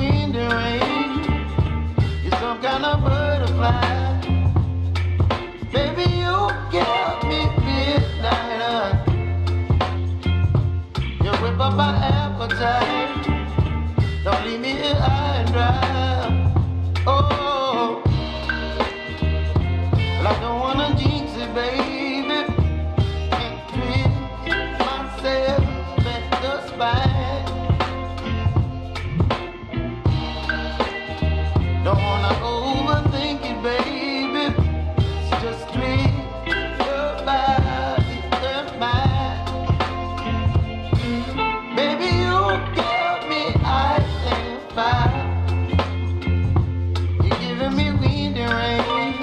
wind and rain. You're some kind of butterfly. Baby, you give me midnight. You whip up my appetite. Don't leave me here high and dry. Oh, well, I don't wanna jinx it, baby. Can't twist myself at the spine. Don't wanna overthink it, baby. It's just treat your body and mine. Baby, you give me ice and fire. You're giving me wind and rain.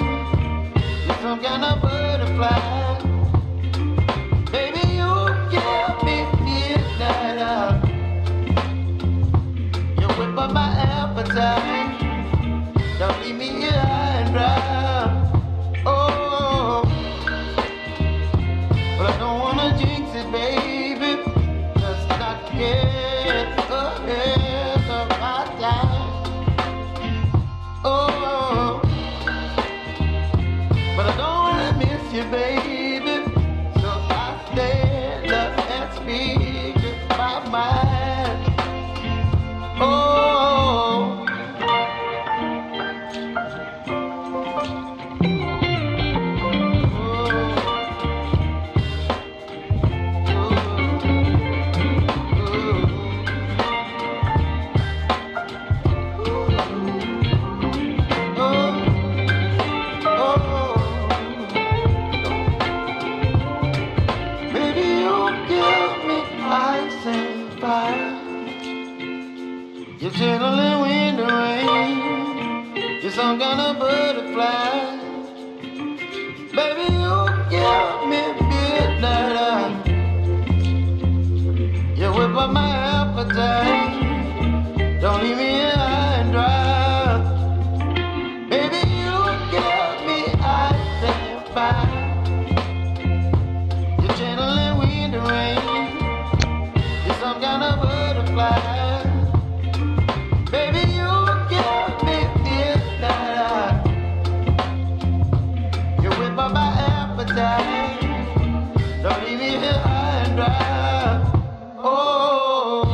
You're some kind of butterfly. Baby, you give me midnight. You whip up my appetite. Don't leave me here high and dry. Oh, but I don't wanna jinx it, baby. Just not get ahead of my time. Oh, but I don't wanna miss you, baby. So I stand up and speak my mind. Oh. You're gentle in wind and rain. You're some kind of butterfly. Baby, you give me midnight. You whip up my appetite. Don't leave me here high and dry. Baby, you give me ice and fire. You're gentle in wind and rain. You're some kind of butterfly. Baby, you give me midnight. You whip up my appetite. Don't leave me here high and dry. Oh,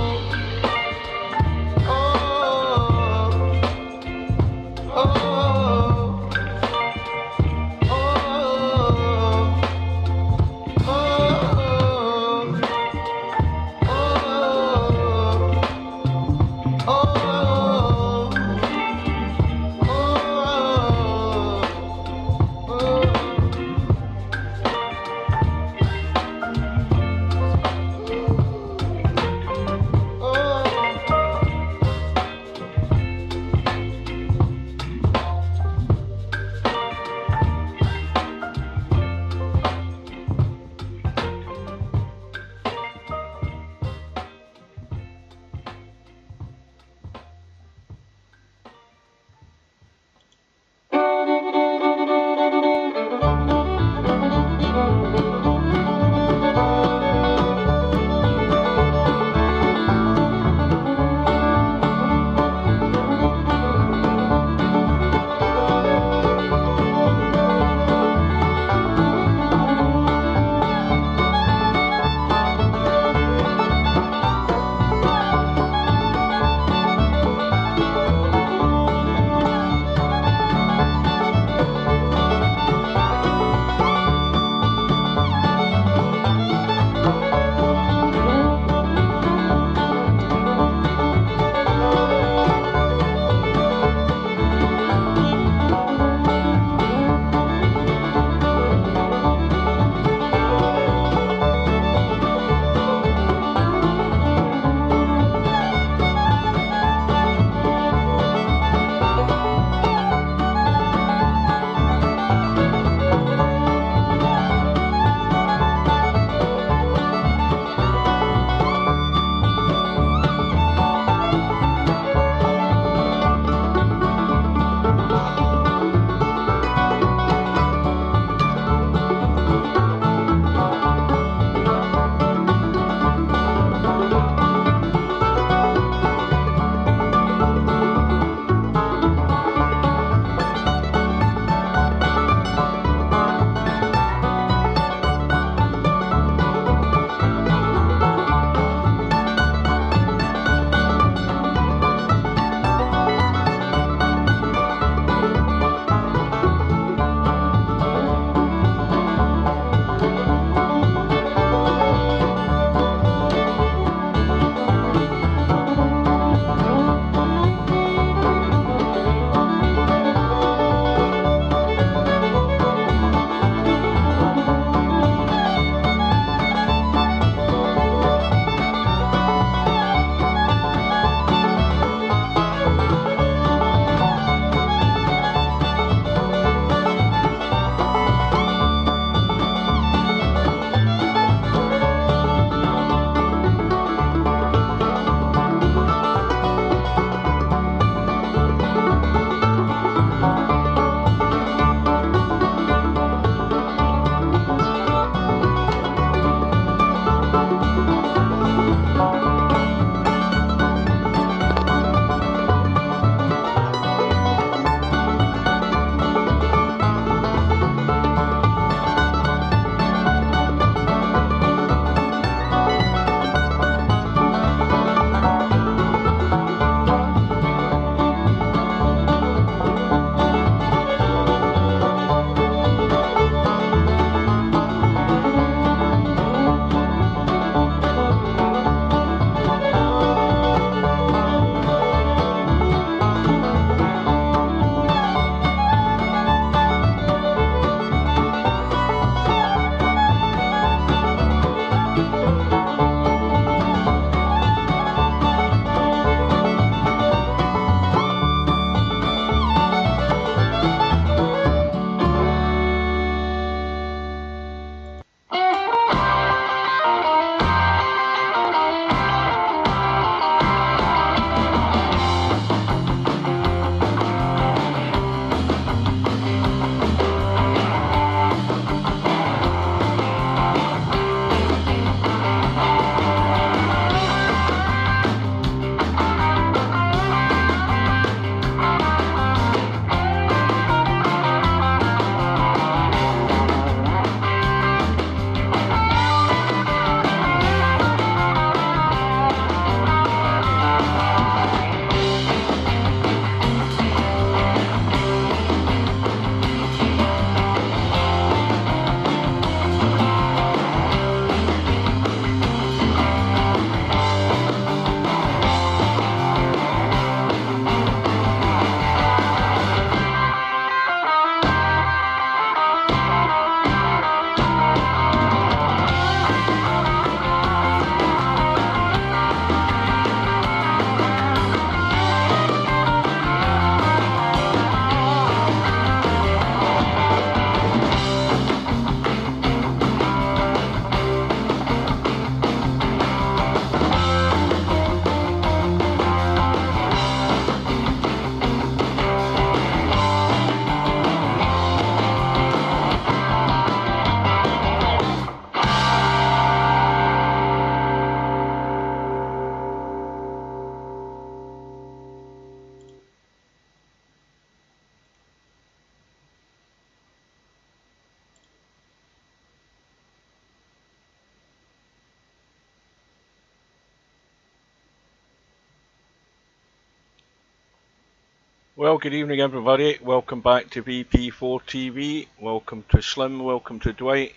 Well, good evening everybody. Welcome back to VP4TV. Welcome to Slim, welcome to Dwight,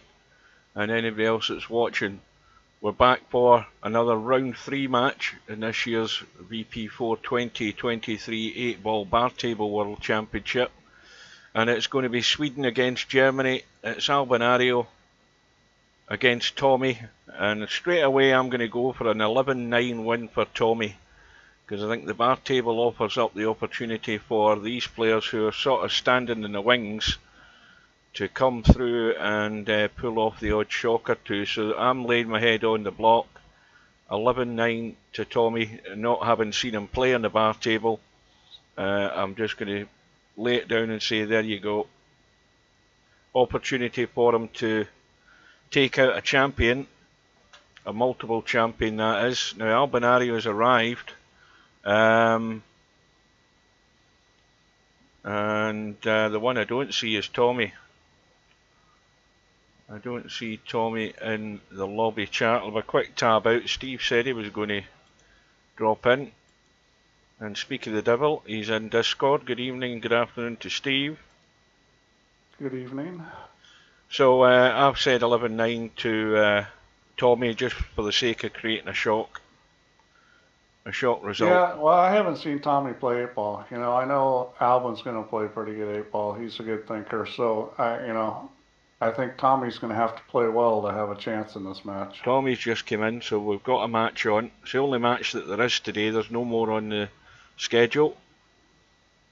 and anybody else that's watching. We're back for another round 3 match in this year's VP4 2023 8-ball bar table world championship. And it's going to be Sweden against Germany. It's Albinario against Tommyy. And straight away I'm going to go for an 11-9 win for Tommyy, because I think the bar table offers up the opportunity for these players who are sort of standing in the wings to come through and pull off the odd shock or two. So I'm laying my head on the block. 11-9 to Tommyy, not having seen him play on the bar table. I'm just going to lay it down and say, there you go. Opportunity for him to take out a champion, a multiple champion that is. Now Albinario has arrived. And the one I don't see is Tommyy. I don't see Tommyy in the lobby chat. I'll have a quick tab out. Steve said he was going to drop in. And speak of the devil, he's in Discord. Good evening and good afternoon to Steve. Good evening. So I've said 11-9 to Tommyy just for the sake of creating a shock result. Yeah, well, I haven't seen Tommyy play 8-ball. You know, I know Albin's going to play pretty good 8-ball. He's a good thinker. So, I think Tommy's going to have to play well to have a chance in this match. Tommy's just come in, so we've got a match on. It's the only match that there is today. There's no more on the schedule.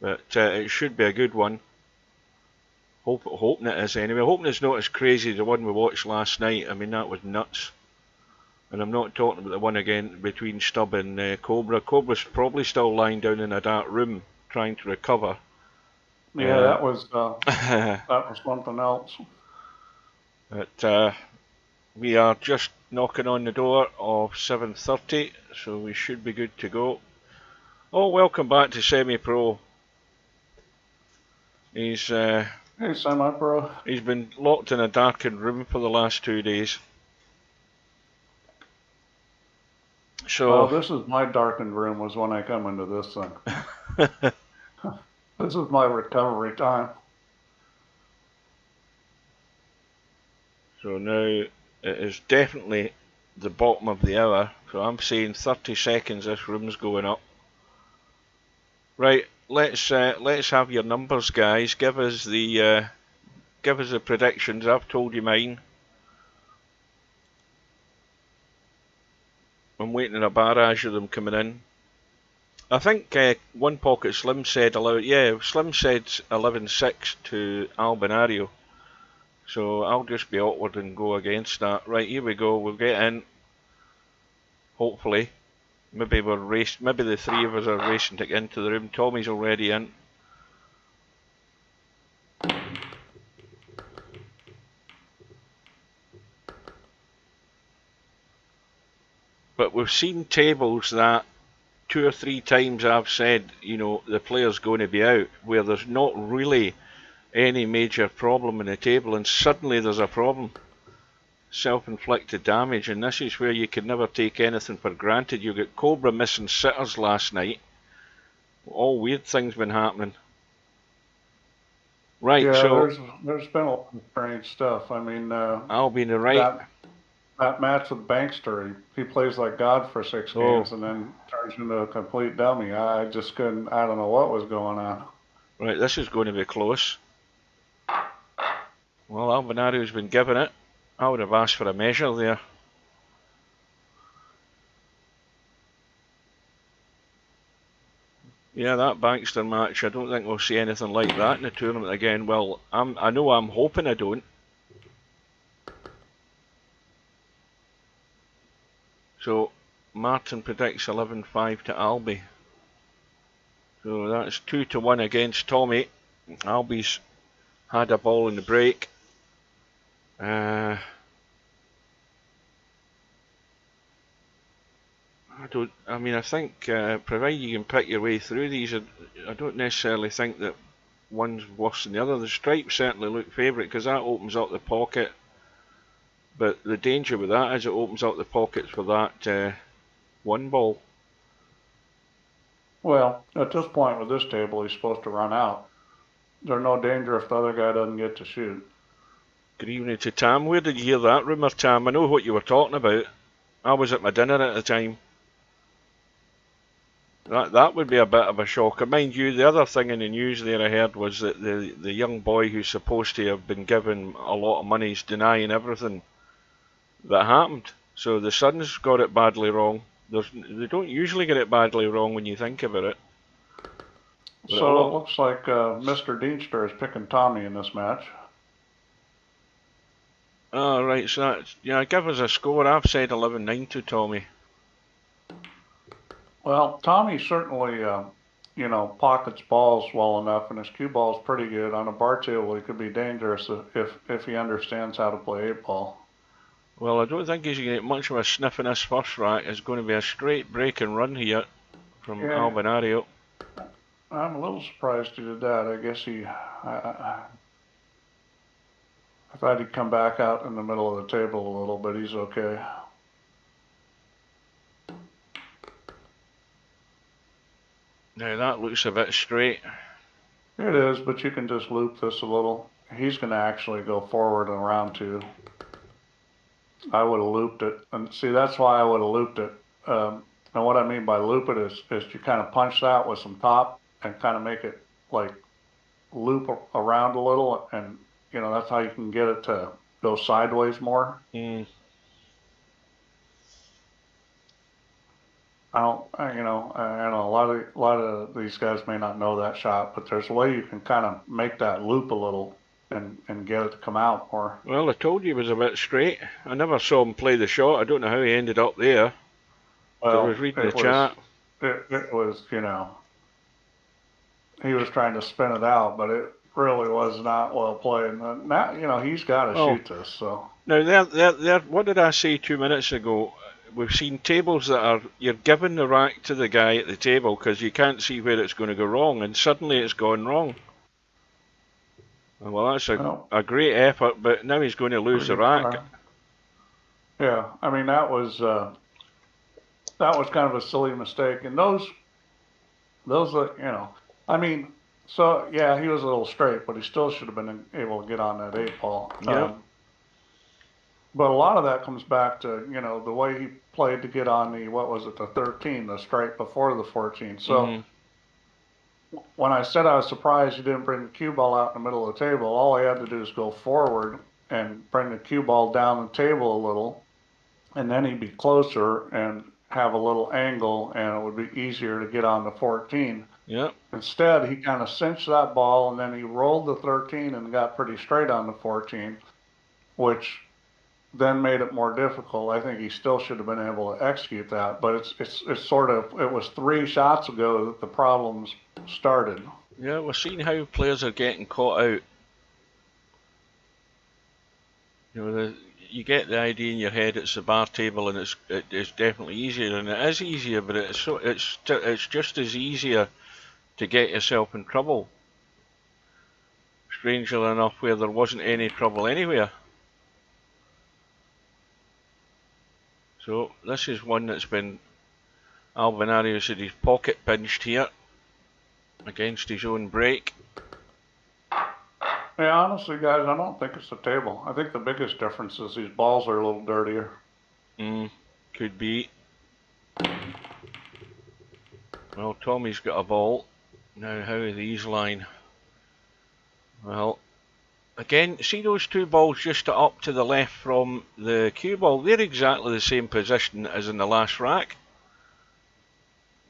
But it should be a good one. Hoping it is anyway. Hoping it's not as crazy as the one we watched last night. I mean, that was nuts. And I'm not talking about the one again between Stubb and Cobra. Cobra's probably still lying down in a dark room trying to recover. Yeah, that was something else. But we are just knocking on the door of 7:30, so we should be good to go. Oh, welcome back to Semi-Pro. He's hey, Semi-Pro. He's been locked in a darkened room for the last 2 days. So well, this is my darkened room was when I come into this thing. This is my recovery time. So now it is definitely the bottom of the hour. So I'm saying 30 seconds this room's going up. Right, let's have your numbers, guys. Give us the predictions. I've told you mine. I'm waiting on a barrage of them coming in. I think One Pocket Slim said Slim said 11-6 to Albinario. So I'll just be awkward and go against that. Right, here we go. We'll get in. Hopefully. Maybe the three of us are racing to get into the room. Tommy's already in. But we've seen tables that 2 or 3 times I've said, you know, the player's going to be out, where there's not really any major problem in the table, and suddenly there's a problem. Self-inflicted damage, and this is where you can never take anything for granted. You got Cobra missing sitters last night. All weird things been happening. Right, yeah, so there's been a lot of strange stuff. I mean, I'll be in the right. That match with Bankster, he plays like God for 6 games and then turns into a complete dummy. I just couldn't. I don't know what was going on. Right, this is going to be close. Well, Albinario's been given it. I would have asked for a measure there. Yeah, that Bankster match, I don't think we'll see anything like that in the tournament again. Well, I know I'm hoping I don't. So, Martin predicts 11-5 to Albi. So that's 2-1 against Tommyy. Albi's had a ball in the break. I think provided you can pick your way through these, I don't necessarily think that one's worse than the other. The stripes certainly look favourite because that opens up the pocket. But the danger with that is it opens up the pockets for that one ball. Well, at this point with this table, he's supposed to run out. There's no danger if the other guy doesn't get to shoot. Good evening to Tam. Where did you hear that rumour, Tam? I know what you were talking about. I was at my dinner at the time. That would be a bit of a shocker. Mind you, the other thing in the news there I heard was that the young boy who's supposed to have been given a lot of money is denying everything that happened. So the son's got it badly wrong. They don't usually get it badly wrong when you think about it. But So it looks like Mr. Deemster is picking Tommyy in this match. Oh, right, so that's, yeah, give us a score. I've said 11-9 to Tommyy. Well, Tommyy certainly, you know, pockets balls well enough, and his cue ball is pretty good. On a bar table, he could be dangerous if he understands how to play 8-ball. Well, I don't think he's going to get much of a sniff in this first rack. It's going to be a straight break and run here from Albinario. I'm a little surprised he did that. I guess I thought he'd come back out in the middle of the table a little, but he's okay. Now that looks a bit straight. It is, but you can just loop this a little. He's going to actually go forward in round 2. I would have looped it, and see, that's why I would have looped it. And what I mean by loop it is you kind of punch that with some top and kind of make it like loop around a little, and you know that's how you can get it to go sideways more. I know a lot of these guys may not know that shot, but there's a way you can kind of make that loop a little and get it to come out more. Well, I told you it was a bit straight. I never saw him play the shot. I don't know how he ended up there. Well, I was reading the chat. It was, you know, he was trying to spin it out, but it really was not well played. And now, you know, he's got to shoot this. So now, what did I say 2 minutes ago? We've seen tables that are, you're giving the rack to the guy at the table because you can't see where it's going to go wrong, and suddenly it's gone wrong. Well, that's a great effort, but now he's going to lose the rack. Yeah, I mean that was kind of a silly mistake, and those you know, I mean, so yeah, he was a little straight, but he still should have been able to get on that 8-ball. Yeah. But a lot of that comes back to, you know, the way he played to get on the, what was it, the 13, the straight before the 14. So when I said I was surprised he didn't bring the cue ball out in the middle of the table, all he had to do is go forward and bring the cue ball down the table a little, and then he'd be closer and have a little angle, and it would be easier to get on the 14. Yep. Instead, he kind of cinched that ball, and then he rolled the 13 and got pretty straight on the 14, which then made it more difficult. I think he still should have been able to execute that, but it's sort of, it was 3 shots ago that the problems started. Yeah, we're seeing how players are getting caught out. You know, you get the idea in your head it's the bar table, and it's definitely easier, and it is easier, but it's just as easier to get yourself in trouble. Strangely enough, where there wasn't any trouble anywhere. So this is one that's been, Albinario said he's pocket pinched here against his own break. Yeah, honestly, guys, I don't think it's the table. I think the biggest difference is these balls are a little dirtier. Could be. Well, Tommy's got a ball. Now, how are these line? Well, again, see those 2 balls just up to the left from the cue ball? They're exactly the same position as in the last rack.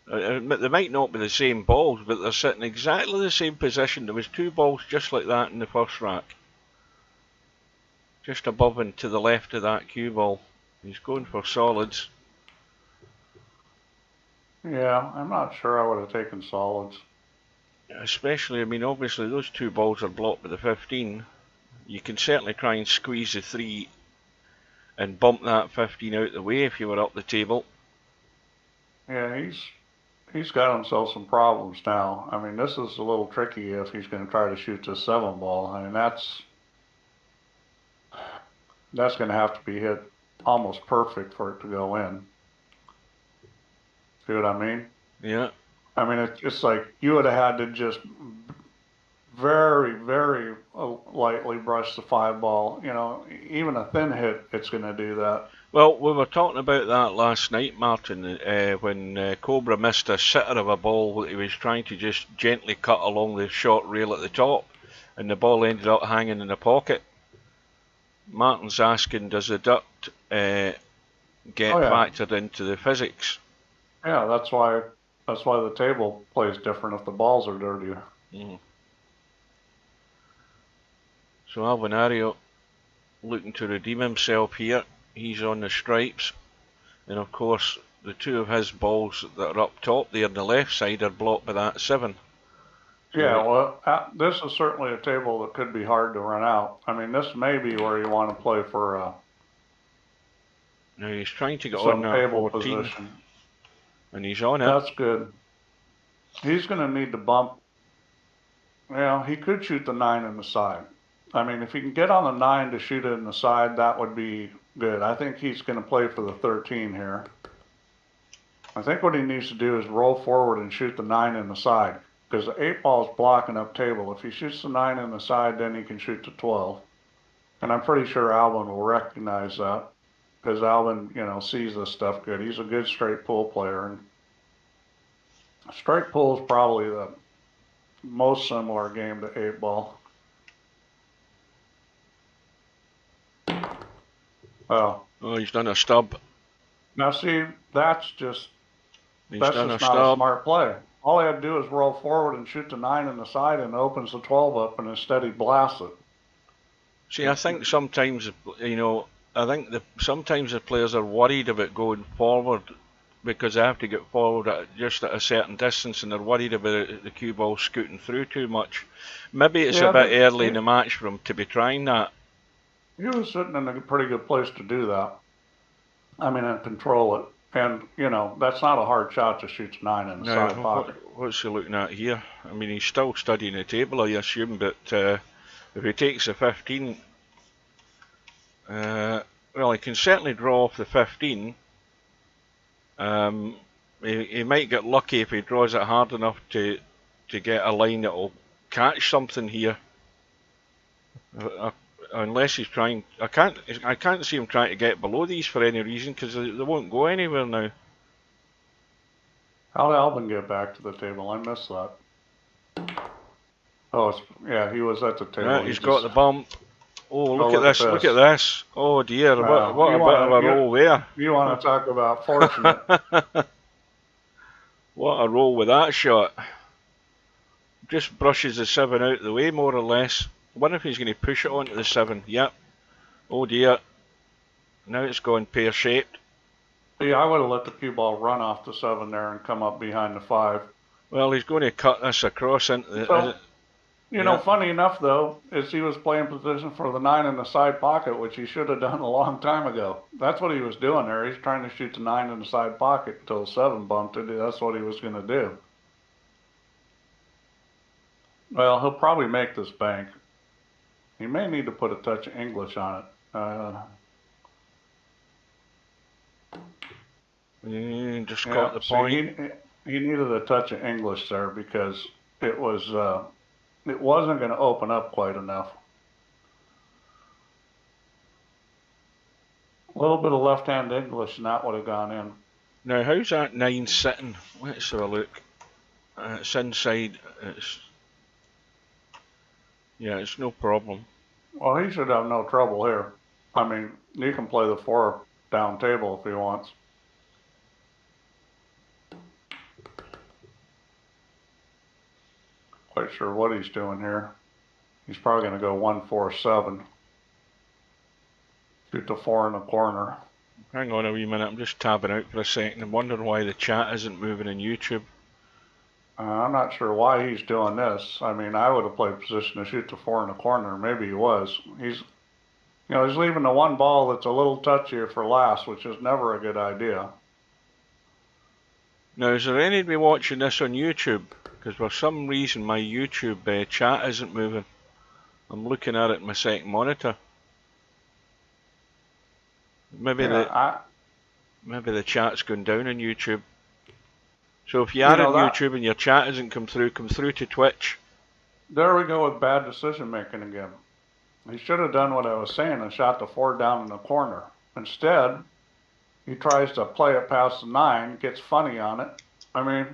They might not be the same balls, but they're sitting exactly the same position. There was 2 balls just like that in the first rack. Just above and to the left of that cue ball. He's going for solids. Yeah, I'm not sure I would have taken solids. Especially, I mean, obviously those 2 balls are blocked by the 15. You can certainly try and squeeze the 3 and bump that 15 out the way if you were up the table. Yeah, he's got himself some problems now. I mean, this is a little tricky if he's going to try to shoot this 7 ball. I mean, that's going to have to be hit almost perfect for it to go in. See what I mean? Yeah. I mean, it's like you would have had to just very, very lightly brush the 5 ball. You know, even a thin hit, it's going to do that. Well, we were talking about that last night, Martin, when Cobra missed a sitter of a ball that he was trying to just gently cut along the short rail at the top, and the ball ended up hanging in the pocket. Martin's asking, does the duct get factored into the physics? Yeah, that's why the table plays different if the balls are dirtier. Mm. So Albinario looking to redeem himself here. He's on the stripes, and of course the two of his balls that are up top there on the left side are blocked by that 7. So yeah, well, this is certainly a table that could be hard to run out. I mean, this may be where you want to play for now he's trying to get some on that table 14, position. and he's on it. That's good. He's going to need to bump. Well, he could shoot the 9 in the side. I mean, if he can get on the 9 to shoot it in the side, that would be good. I think he's going to play for the 13 here. I think what he needs to do is roll forward and shoot the 9 in the side, because the 8 ball is blocking up table. If he shoots the 9 in the side, then he can shoot the 12. And I'm pretty sure Albin will recognize that, because Albin, you know, sees this stuff good. He's a good straight pool player, and straight pool is probably the most similar game to 8 ball. Oh, he's done a stub. now see, that's just not a stub. smart play. All he had to do is roll forward and shoot the 9 in the side, and it opens the 12 up, and instead he blasts it. See, I think sometimes, you know, sometimes the players are worried about going forward because they have to get forward just at a certain distance, and they're worried about the cue ball scooting through too much. Maybe it's a bit early in the match for him to be trying that. He was sitting in a pretty good place to do that. I mean, and control it. And, you know, that's not a hard shot to shoot 9 in the side pocket. What's he looking at here? I mean, he's still studying the table, I assume, but if he takes the 15, well, he can certainly draw off the 15. He might get lucky if he draws it hard enough to get a line that will catch something here. Unless he's trying, I can't see him trying to get below these for any reason, because they won't go anywhere now. How did Albin get back to the table? I missed that. Oh, yeah, he was at the table. Yeah, he's got the bump. Oh, look at this! Look at this! Oh dear, what a bit of a roll there. You want to talk about fortunate? What a roll with that shot! Just brushes the 7 out of the way, more or less. I wonder if he's going to push it onto the 7. Yep. Oh dear. Now it's gone pear-shaped. Yeah, I would have let the cue ball run off the 7 there and come up behind the 5. Well, he's going to cut this across into the... So, you know, funny enough, though, is he was playing position for the 9 in the side pocket, which he should have done a long time ago. That's what he was doing there. He's trying to shoot the 9 in the side pocket until the 7 bumped it. That's what he was going to do. Well, he'll probably make this bank. He may need to put a touch of English on it. Just got the point. He needed a touch of English there because it wasn't going to open up quite enough. A little bit of left-hand English and that would have gone in. Now, how's that 9 sitting? Let's have a look. It's inside. Yeah, it's no problem. Well, he should have no trouble here. I mean, you can play the 4 down table if he wants. Quite sure what he's doing here. He's probably going to go 1-4-7. Shoot the 4 in the corner. Hang on a wee minute, I'm just tabbing out for a second. I'm wondering why the chat isn't moving in YouTube. I'm not sure why he's doing this. I mean, I would have played position to shoot the 4 in the corner. Maybe he was. He's leaving the 1 ball that's a little touchier for last, which is never a good idea. Now, is there anybody watching this on YouTube? Because for some reason my YouTube chat isn't moving. I'm looking at it in my second monitor. Maybe the chat's gone down on YouTube. So if you are on that, YouTube and your chat hasn't come through to Twitch. There we go with bad decision making again. He should have done what I was saying and shot the 4 down in the corner. Instead, he tries to play it past the 9, gets funny on it. I mean,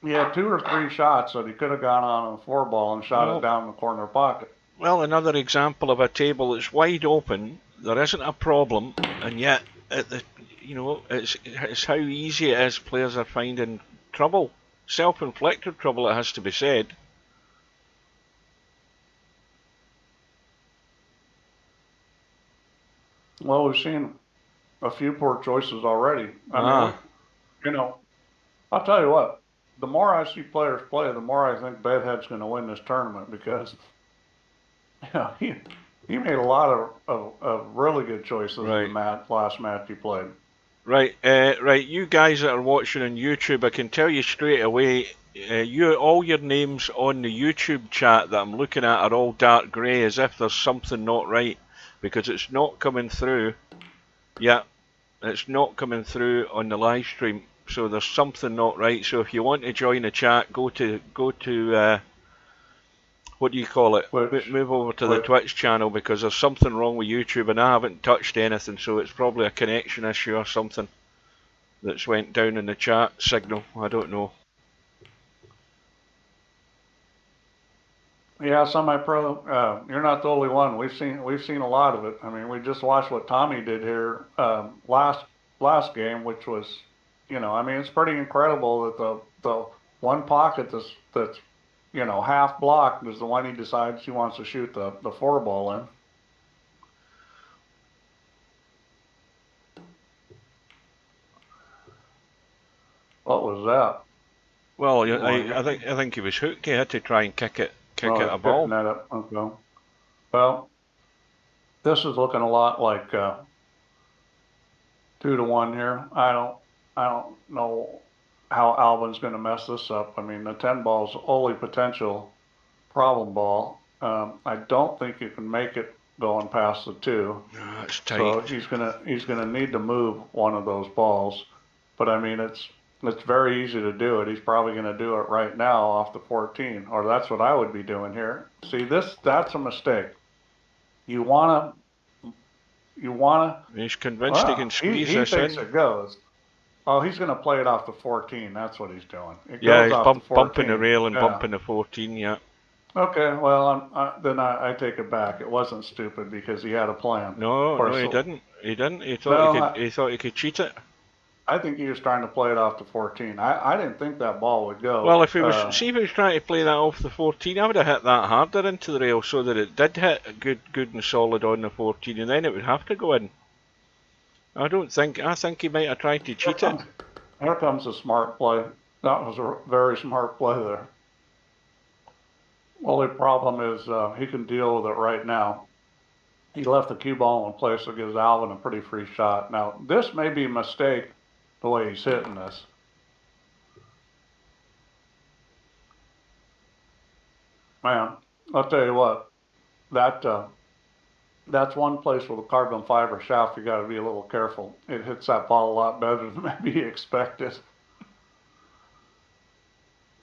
he had 2 or 3 shots that he could have gone on a 4 ball and shot it down in the corner pocket. Well, another example of a table that's wide open. There isn't a problem, and yet, it's how easy it is. Players are finding trouble, self-inflicted trouble. It has to be said. Well, we've seen a few poor choices already. I mean, I'll tell you what. The more I see players play, the more I think Bedhead's going to win this tournament because, he made a lot of really good choices in the last match he played. Right, right. You guys that are watching on YouTube, I can tell you straight away. All your names on the YouTube chat that I'm looking at are all dark grey, as if there's something not right, because it's not coming through. Yeah, it's not coming through on the live stream. So there's something not right. So if you want to join the chat, go to what do you call it? Move over to the Twitch channel, because there's something wrong with YouTube, and I haven't touched anything, so it's probably a connection issue or something that's went down in the chat signal. I don't know. Yeah, semi-pro. You're not the only one. We've seen a lot of it. I mean, we just watched what Tommyy did here last game, which was, I mean, it's pretty incredible that the one pocket that's half blocked is the one he decides he wants to shoot the 4 ball in. What was that? Well, I think he was hooked. He had to try and kick it a ball. That up. Okay. Well, this is looking a lot like 2-1 here. I don't know how Albin's going to mess this up. I mean, the 10 ball's only potential problem ball. I don't think you can make it going past the 2. No, that's tight. So he's gonna need to move one of those balls. But I mean, it's very easy to do it. He's probably going to do it right now off the 14, or that's what I would be doing here. See, that's a mistake. You wanna. He's convinced he can squeeze this in. He thinks it goes. Oh, he's going to play it off the 14. That's what he's doing. Yeah, he's bumping the rail and bumping the 14. Yeah. Okay, well, then I take it back. It wasn't stupid because he had a plan. No, he didn't. He didn't. He thought he could cheat it. I think he was trying to play it off the 14. I didn't think that ball would go. Well, if he was trying to play that off the 14, I would have hit that harder into the rail so that it did hit good and solid on the 14, and then it would have to go in. I think he might have tried to cheat it. Here comes a smart play. That was a very smart play there. Only problem is he can deal with it right now. He left the cue ball in place that gives Alvin a pretty free shot. Now, this may be a mistake the way he's hitting this. Man, I'll tell you what, that's one place with a carbon fiber shaft you got to be a little careful. It hits that ball a lot better than maybe you expected.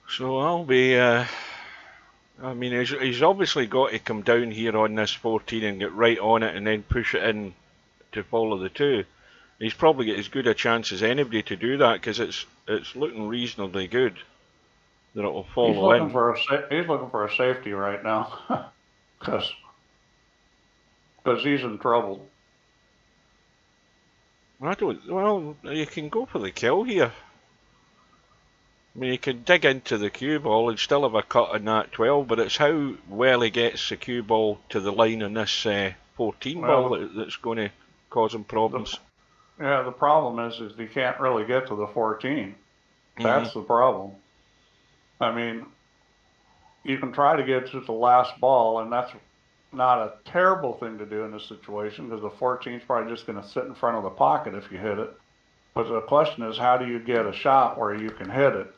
So I'll be, I mean, he's obviously got to come down here on this 14 and get right on it and then push it in to follow the 2. He's probably got as good a chance as anybody to do that because it's looking reasonably good that it will follow in. He's looking for a safety right now because he's in trouble. Well, you can go for the kill here. I mean, you can dig into the cue ball and still have a cut on that 12, but it's how well he gets the cue ball to the line on this 14 ball that's going to cause him problems. The problem is he can't really get to the 14. That's the problem. I mean, you can try to get to the last ball, and that's not a terrible thing to do in this situation because the 14 is probably just going to sit in front of the pocket if you hit it. But the question is, how do you get a shot where you can hit it?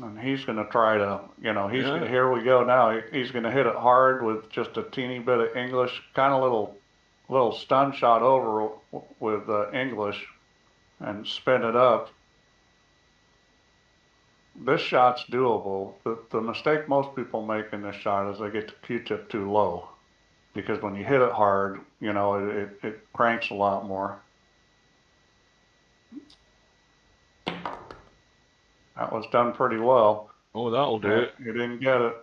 And he's going to try to, here we go now. He's going to hit it hard with just a teeny bit of English, kind of little stun shot over with English. and spin it up. This shot's doable. The mistake most people make in this shot is they get the Q-tip too low, because when you hit it hard, you know, it cranks a lot more. That was done pretty well. Oh, that'll do it. You didn't get it.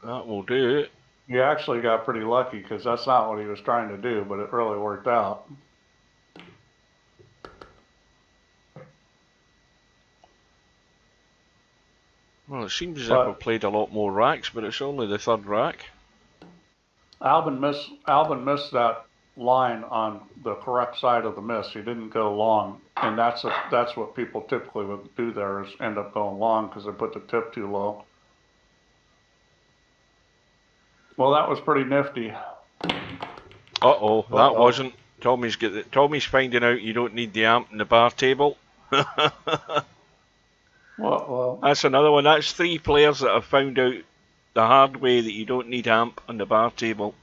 That will do it. You actually got pretty lucky, because that's not what he was trying to do, but it really worked out. Well, it seems as if I've played a lot more racks, but it's only the third rack. Albin missed that line on the correct side of the miss. He didn't go long, and that's what people typically would do there, is end up going long because they put the tip too low. Well, that was pretty nifty. Uh-oh, that wasn't. Tommy's finding out you don't need the amp in the bar table. Well, that's another one. That's 3 players that have found out the hard way that you don't need amp on the bar table.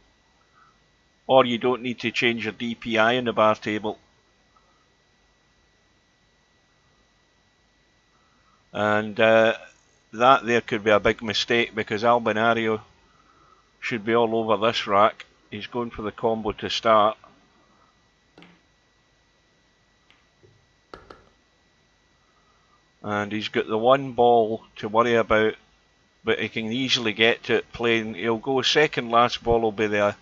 Or you don't need to change your DPI in the bar table. And that there could be a big mistake, because Albinario should be all over this rack. He's going for the combo to start. And he's got the one ball to worry about, but he can easily get to it playing. He'll go second last ball will be the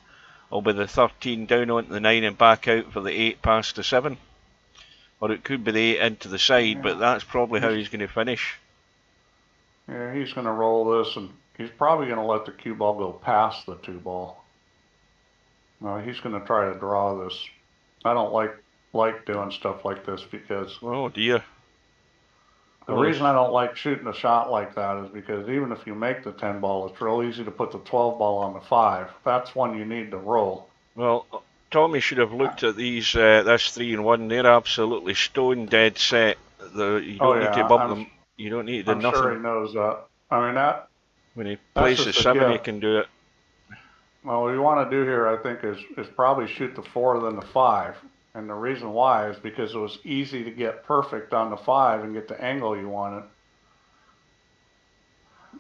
13 down onto the 9 and back out for the 8 past the 7. Or it could be the 8 into the side, yeah. But that's probably how he's going to finish. Yeah, he's going to roll this, and he's probably going to let the cue ball go past the 2 ball. No, he's going to try to draw this. I don't like doing stuff like this, because... Oh dear. The reason I don't like shooting a shot like that is because even if you make the 10 ball, it's real easy to put the 12 ball on the 5. That's one you need to roll. Well, Tommy should have looked at these, this 3 and 1. They're absolutely stone dead set. You don't need to bump them. You don't need to do nothing. I'm sure he knows that. I mean, when he plays the 7, he can do it. Well, what you want to do here, I think, is probably shoot the 4 then the 5. And the reason why is because it was easy to get perfect on the 5 and get the angle you wanted.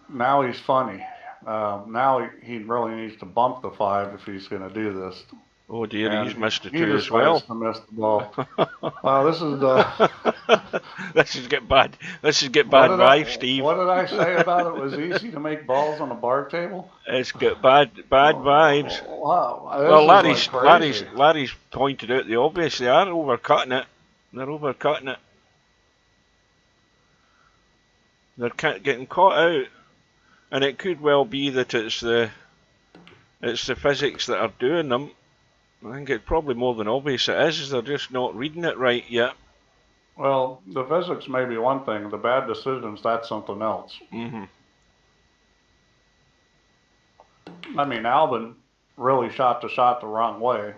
Now he's funny. Now he really needs to bump the 5 if he's going to do this. Oh dear, and he's missed it too as well. He missed the ball. Wow, this is the... This is get bad. This is get bad vibes, Steve. What did I say about it was easy to make balls on a bar table? It's got bad vibes. Wow. Well, Larry's pointed out the obvious. They are overcutting it. They're overcutting it. They're getting caught out, and it could well be that it's the physics that are doing them. I think it's probably more than obvious it is they're just not reading it right yet. Well, the physics may be one thing. The bad decisions, that's something else. Mm-hmm. I mean, Albin really shot the shot the wrong way.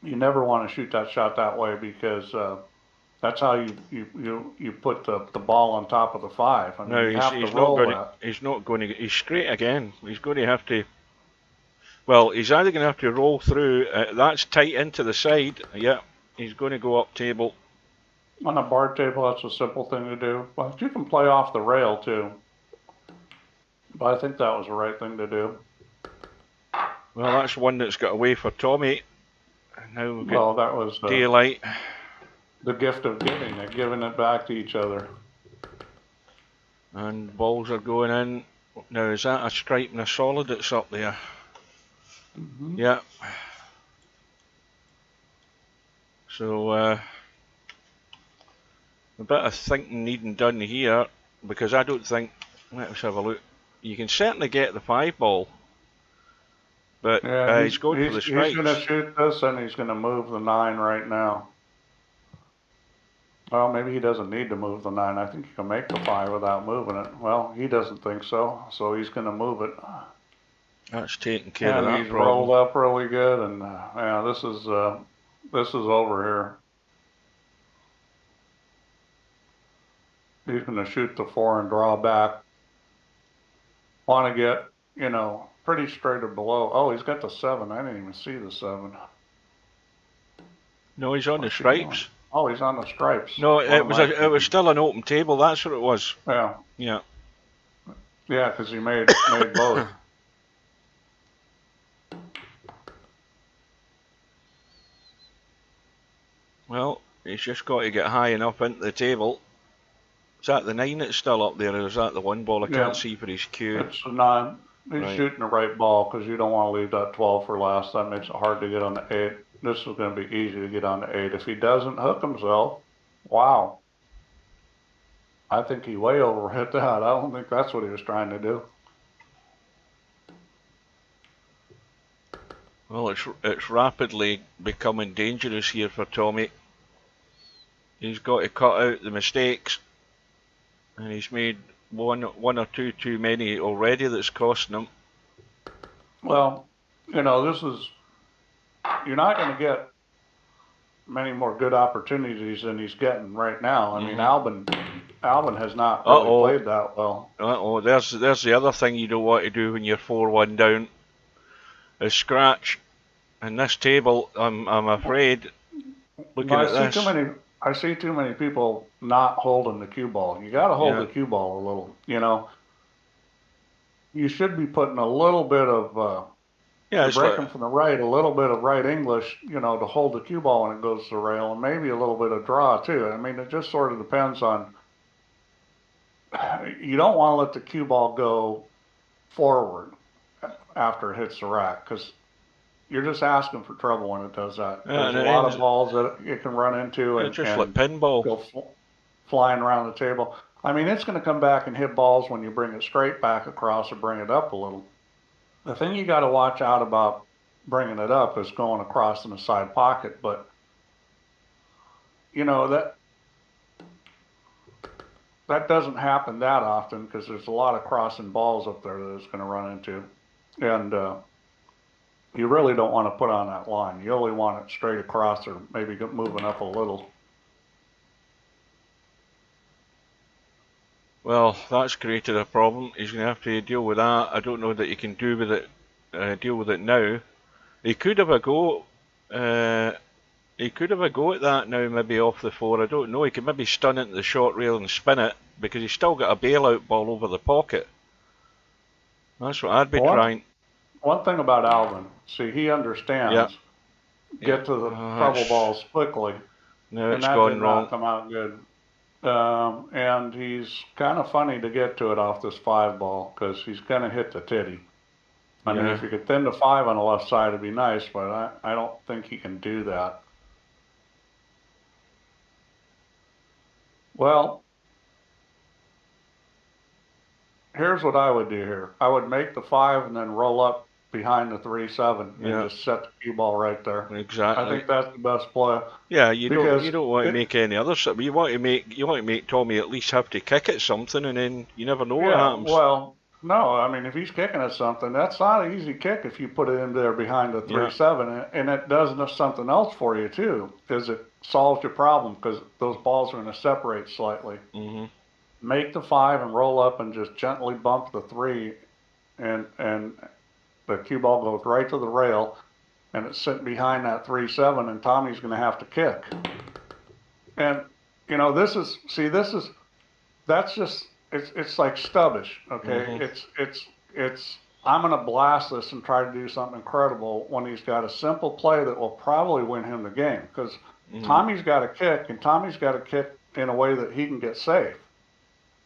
You never want to shoot that shot that way, because that's how you put the ball on top of the 5. I mean, no, he's not going to. He's straight again. He's going to have to. Well, he's either going to have to roll through. That's tight into the side. Yeah, he's going to go up table. On a bar table, that's a simple thing to do. But you can play off the rail too. But I think that was the right thing to do. Well, that's one that's got away for Tommy. Now we've got that was daylight. The gift of giving it back to each other. And balls are going in. Now, is that a stripe and a solid that's up there? Mm-hmm. Yeah. So, a bit of thinking needing done here, because I don't think... Let's have a look. You can certainly get the 5 ball, but he's going for the stripes. He's going to shoot this, and he's going to move the 9 right now. Well, maybe he doesn't need to move the 9. I think you can make the 5 without moving it. Well, he doesn't think so, so he's going to move it. That's taking care of that problem. He's rolled up really good, and yeah, this is over here. He's going to shoot the 4 and draw back. Want to get, pretty straight or below. Oh, he's got the 7. I didn't even see the 7. No, he's on the What's he doing? stripes. Oh, he's on the stripes. No, What it am was I it was still an open table. That's what it was. Yeah, Yeah. yeah, because he made both. Well, he's just got to get high enough into the table. Is that the 9 that's still up there, or is that the 1 ball? I can't see for his cue. It's a 9. He's Right. shooting the right ball because you don't want to leave that 12 for last. That makes it hard to get on the 8. This is going to be easy to get on the 8. If he doesn't hook himself, wow. I think he way overhit that. I don't think that's what he was trying to do. Well, it's rapidly becoming dangerous here for Tommyy. He's got to cut out the mistakes, and he's made one or two too many already. That's costing him. Well, you know, you're not going to get many more good opportunities than he's getting right now. I mean, Albin has not really played that well. There's the other thing you don't want to do when you're 4-1 down, is scratch. And this table, I'm afraid, looking at this. I see too many people not holding the cue ball. You got to hold the cue ball a little. You know, you should be putting a little bit of breaking from the right, a little bit of right English, you know, to hold the cue ball when it goes to the rail, and maybe a little bit of draw too. I mean, it just sort of depends on. You don't want to let the cue ball go forward after it hits the rack, because you're just asking for trouble when it does that. There's a lot of balls that it can run into and just like pinball, go flying around the table. I mean, it's going to come back and hit balls when you bring it straight back across or bring it up a little. The thing you got to watch out about bringing it up is going across in the side pocket. But, you know, that doesn't happen that often because there's a lot of crossing balls up there that it's going to run into. And you really don't want to put on that line. You only want it straight across or maybe moving up a little. Well, that's created a problem. He's going to have to deal with that. I don't know that he can deal with it now. He could have a go. He could have a go at that now, maybe off the 4. I don't know. He could maybe stun it to the short rail and spin it, because he's still got a bailout ball over the pocket. That's what I'd be trying. One thing about Alvin, see, he understands. Get to the trouble balls quickly. No, it's gone wrong. Not come out good. And he's kind of funny to get to it off this 5 ball because he's going to hit the titty. I mean, if you could thin the 5 on the left side, it'd be nice, but I don't think he can do that. Well, here's what I would do here. I would make the 5 and then roll up behind the 3-7 and just set the cue ball right there. Exactly. I think that's the best play. Yeah, you don't want to make any other. You want to make Tommyy at least have to kick at something, and then you never know what happens. Well, no, I mean, if he's kicking at something, that's not an easy kick if you put it in there behind the 3-7, and it does something else for you too, is it solves your problem because those balls are going to separate slightly. Make the 5 and roll up and just gently bump the 3, and the cue ball goes right to the rail, and it's sitting behind that 3-7, and Tommy's going to have to kick. And you know, that's just it's like stubbish, okay? It's I'm going to blast this and try to do something incredible when he's got a simple play that will probably win him the game, because Tommy's got to kick, and Tommy's got to kick in a way that he can get safe.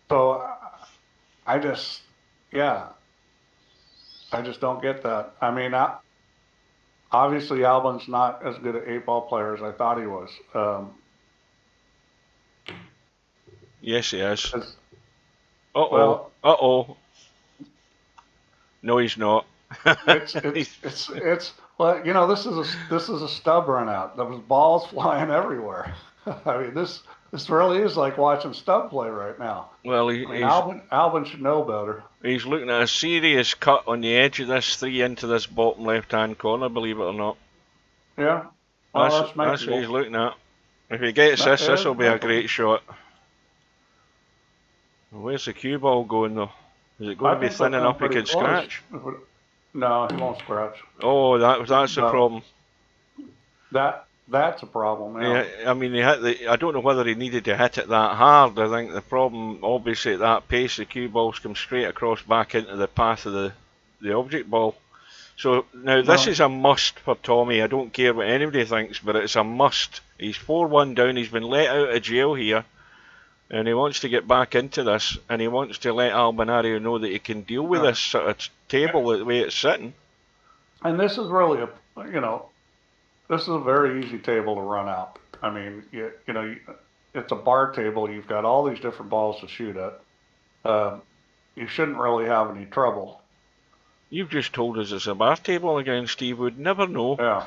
So I just don't get that. I mean, obviously Albin's not as good an 8-ball player as I thought he was. Yes, he is. Well, no, he's not. It's well, you know, this is a stub run out. There was balls flying everywhere. I mean, this really is like watching stub play right now. Well, Albin should know better. He's looking at a serious cut on the edge of this 3 into this bottom left-hand corner, believe it or not. Yeah. Well, that's what he's looking at. If he gets this will be a great shot. Where's the cue ball going though? Is it going to be thin enough he can scratch? No, he won't scratch. Oh, that's the problem. That That's a problem. Yeah. Yeah, I mean, I don't know whether he needed to hit it that hard. I think the problem, obviously, at that pace, the cue balls come straight across back into the path of the object ball. So now this is a must for Tommyy. I don't care what anybody thinks, but it's a must. He's 4-1 down. He's been let out of jail here, and he wants to get back into this, and he wants to let Albinario know that he can deal with this sort of table the way it's sitting. And this is really this is a very easy table to run out. I mean, it's a bar table. You've got all these different balls to shoot at. You shouldn't really have any trouble. You've just told us it's a bar table again, Steve. Would never know. Yeah.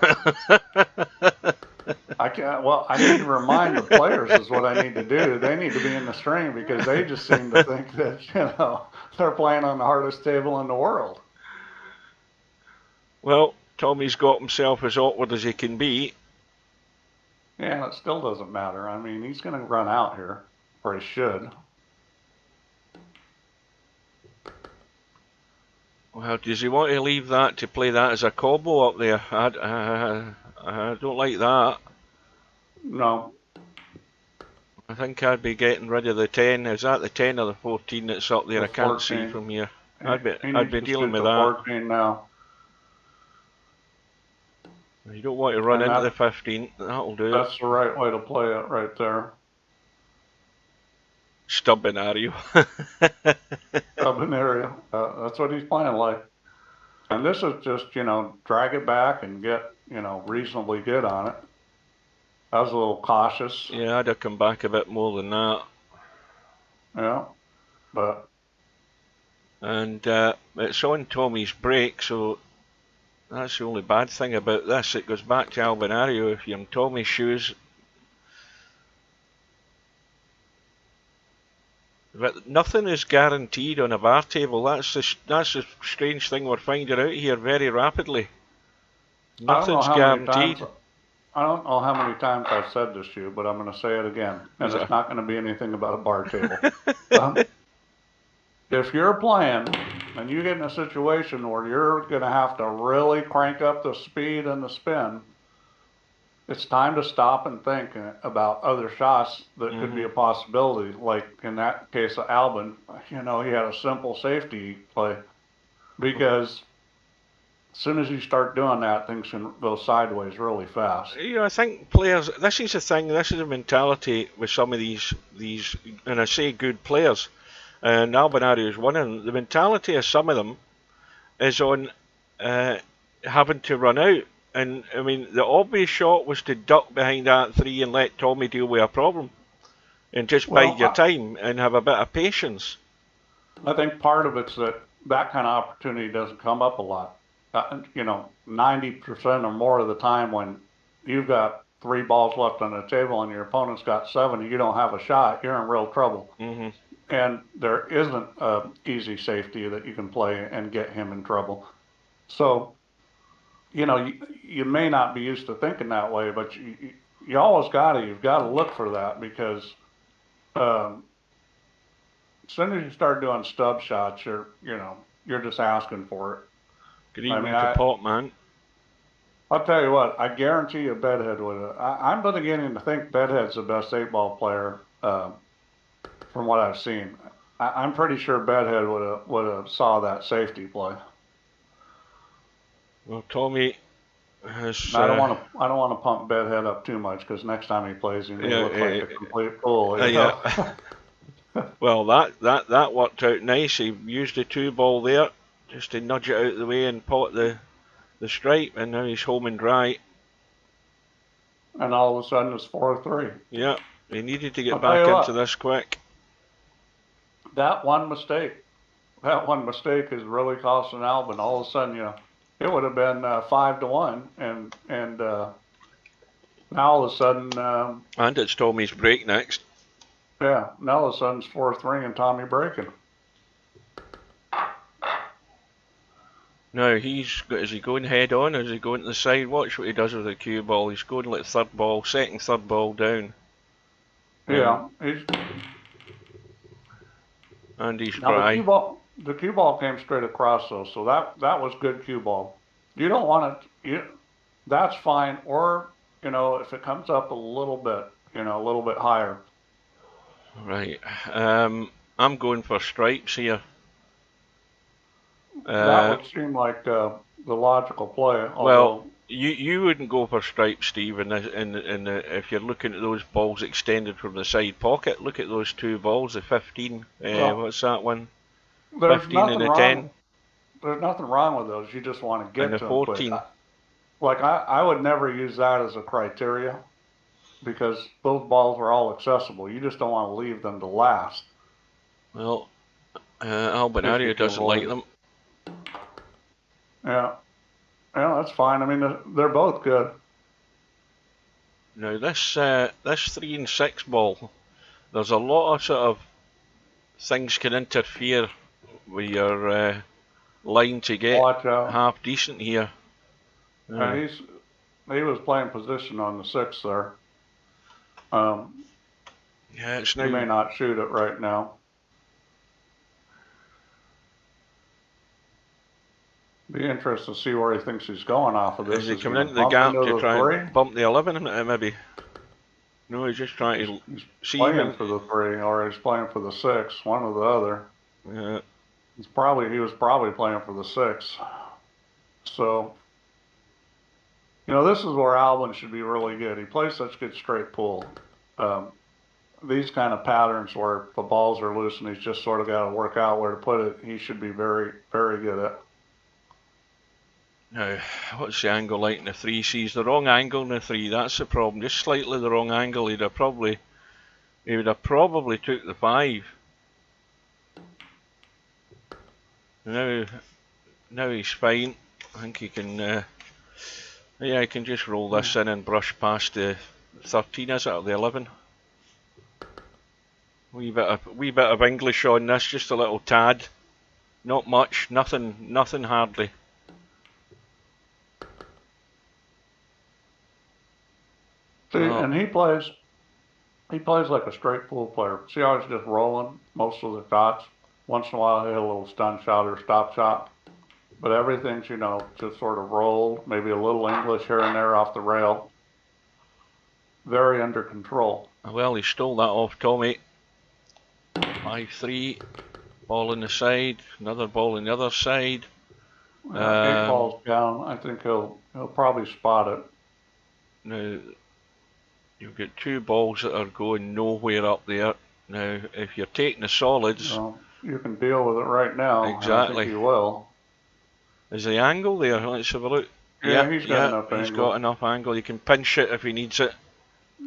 I can't. Well, I need to remind the players is what I need to do. They need to be in the string because they just seem to think that they're playing on the hardest table in the world. Well, Tommy's got himself as awkward as he can be. Yeah, it still doesn't matter. I mean, he's going to run out here, or he should. Well, does he want to leave that to play that as a combo up there? I don't like that. No. I think I'd be getting rid of the 10. Is that the 10 or the 14 that's up there? The I can't 14. see from here. He I'd be dealing with that. 14 now. You don't want to run into the 15. That'll do. That's the right way to play it right there. Albinario. Albinario. That's what he's playing like. And this is just, drag it back and get, reasonably good on it. I was a little cautious. Yeah, I'd have come back a bit more than that. Yeah, but... And it's on Tommy's break, so that's the only bad thing about this. It goes back to Albinario. If you're in Tommy's shoes... But nothing is guaranteed on a bar table. That's the strange thing we're finding out here very rapidly. Nothing's guaranteed. I don't know how many times I've said this to you, but I'm going to say it again. And it's not going to be anything about a bar table. If you're playing and you get in a situation where you're going to have to really crank up the speed and the spin, it's time to stop and think about other shots that could be a possibility. Like in that case of Albin, he had a simple safety play because as soon as you start doing that, things can go sideways really fast. I think players, this is the thing, this is the mentality with some of these, and I say good players, and Albinario is one of them. The mentality of some of them is on having to run out. And, I mean, the obvious shot was to duck behind that 3 and let Tommyy deal with a problem. And just bide your time and have a bit of patience. I think part of it's that kind of opportunity doesn't come up a lot. 90% or more of the time when you've got 3 balls left on the table and your opponent's got 7 and you don't have a shot, you're in real trouble. And there isn't an easy safety that you can play and get him in trouble. So... you may not be used to thinking that way, but you always you've got to look for that because as soon as you start doing stub shots, you're just asking for it. Good evening to Pot, man. I'll tell you what, I guarantee you Bedhead would have. I'm beginning to think Bedhead's the best 8-ball player from what I've seen. I'm pretty sure Bedhead would have saw that safety play. Well, Tommyy has... I don't want to pump Bedhead up too much because next time he plays, he may look like a complete fool. Yeah. Well, that worked out nice. He used the 2-ball there just to nudge it out of the way and pot the stripe, and now he's home and dry. And all of a sudden it's 4-3. Yeah, he needed to get back into this quick. That one mistake is really costing Albin. All of a sudden, it would have been 5-1, and now all of a sudden... and it's Tommy's break next. Yeah, now all of a sudden it's 4-3 and Tommyy breaking. Now, is he going head on, or is he going to the side? Watch what he does with the cue ball. He's going like third ball down. Yeah, And he's dry. The cue ball came straight across though, so that was good cue ball. You don't want it. That's fine. Or you know, if it comes up a little bit, you know, a little bit higher. Right. I'm going for stripes here. That would seem like the logical play, Well, although you wouldn't go for stripes, Steve, if you're looking at those balls extended from the side pocket. Look at those two balls, the 15. well, What's that one? there's 15 and nothing the wrong. 10 There's nothing wrong with those. You just want to and get the to them quick. 14. Like I would never use that as a criteria because those balls are all accessible. You just don't want to leave them to last. Well, If you Albinario can doesn't like avoid it. them. Yeah, yeah, that's fine. I mean, they're both good. Now this 3 and 6 ball, there's a lot of sort of things can interfere with your line to get Watch out. half decent here. He was playing position on the 6 there. Yeah, it's He may now. not shoot it right now. Be interested to see where he thinks he's going off of this. Is he coming gonna into the bump gap into to the try 3? and bump the 11 maybe? No, he's just trying to He's see playing even. for the 3, or he's playing for the 6, one or the other. Yeah. He was probably playing for the 6. So, you know, this is where Albin should be really good. He plays such good straight pull. These kind of patterns where the balls are loose and he's just sort of got to work out where to put it, he should be very, very good at. Now, what's the angle like in the 3? See, he's the wrong angle in the 3. That's the problem. Just slightly the wrong angle. He would have probably took the 5. Now he's fine. I think he can. Yeah, he can just roll this in and brush past the 13, is it, or the 11? Wee bit of English on this, just a little tad. Not much, nothing hardly. See, and he plays like a straight pool player. See how he's just rolling most of the shots. Once in a while, he'll hit a little stun shot or stop shot. But everything's, you know, just sort of rolled, maybe a little English here and there off the rail. Very under control. Well, he stole that off Tommyy. 5-3, ball on the side, another ball on the other side. 8 balls down. I think he'll probably spot it. Now, you've got 2 balls that are going nowhere up there. Now, if you're taking the solids... Well, you can deal with it right now. Exactly. I think you will. Is the angle there? Let's have a look. Yeah, he's got enough angle. He's got enough angle. You can pinch it if he needs it.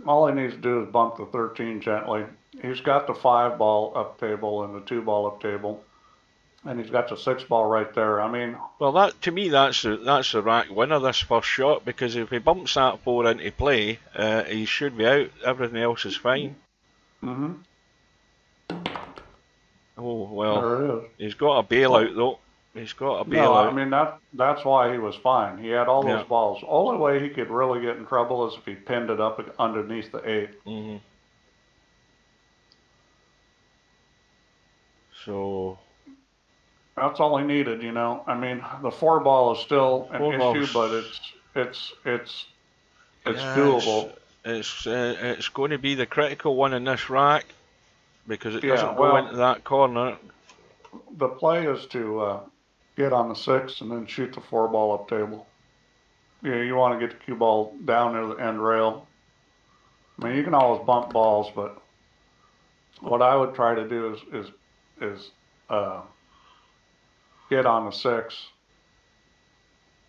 All he needs to do is bump the 13 gently. He's got the 5 ball up table and the 2 ball up table. And he's got the 6 ball right there. I mean... Well, to me, that's the rack winner, this first shot, because if he bumps that 4 into play, he should be out. Everything else is fine. Mm-hmm. Oh, well, there it is. He's got a bailout, though. He's got a bailout. No, I mean, that's why he was fine. He had all those balls. Only way he could really get in trouble is if he pinned it up underneath the 8. Mm-hmm. So... That's all he needed, you know. I mean, the 4 ball is still an issue, but it's doable. It's going to be the critical one in this rack because it doesn't go into that corner. The play is to get on the 6 and then shoot the 4 ball up table. Yeah, you want to get the cue ball down near the end rail. I mean, you can always bump balls, but what I would try to do is get on the 6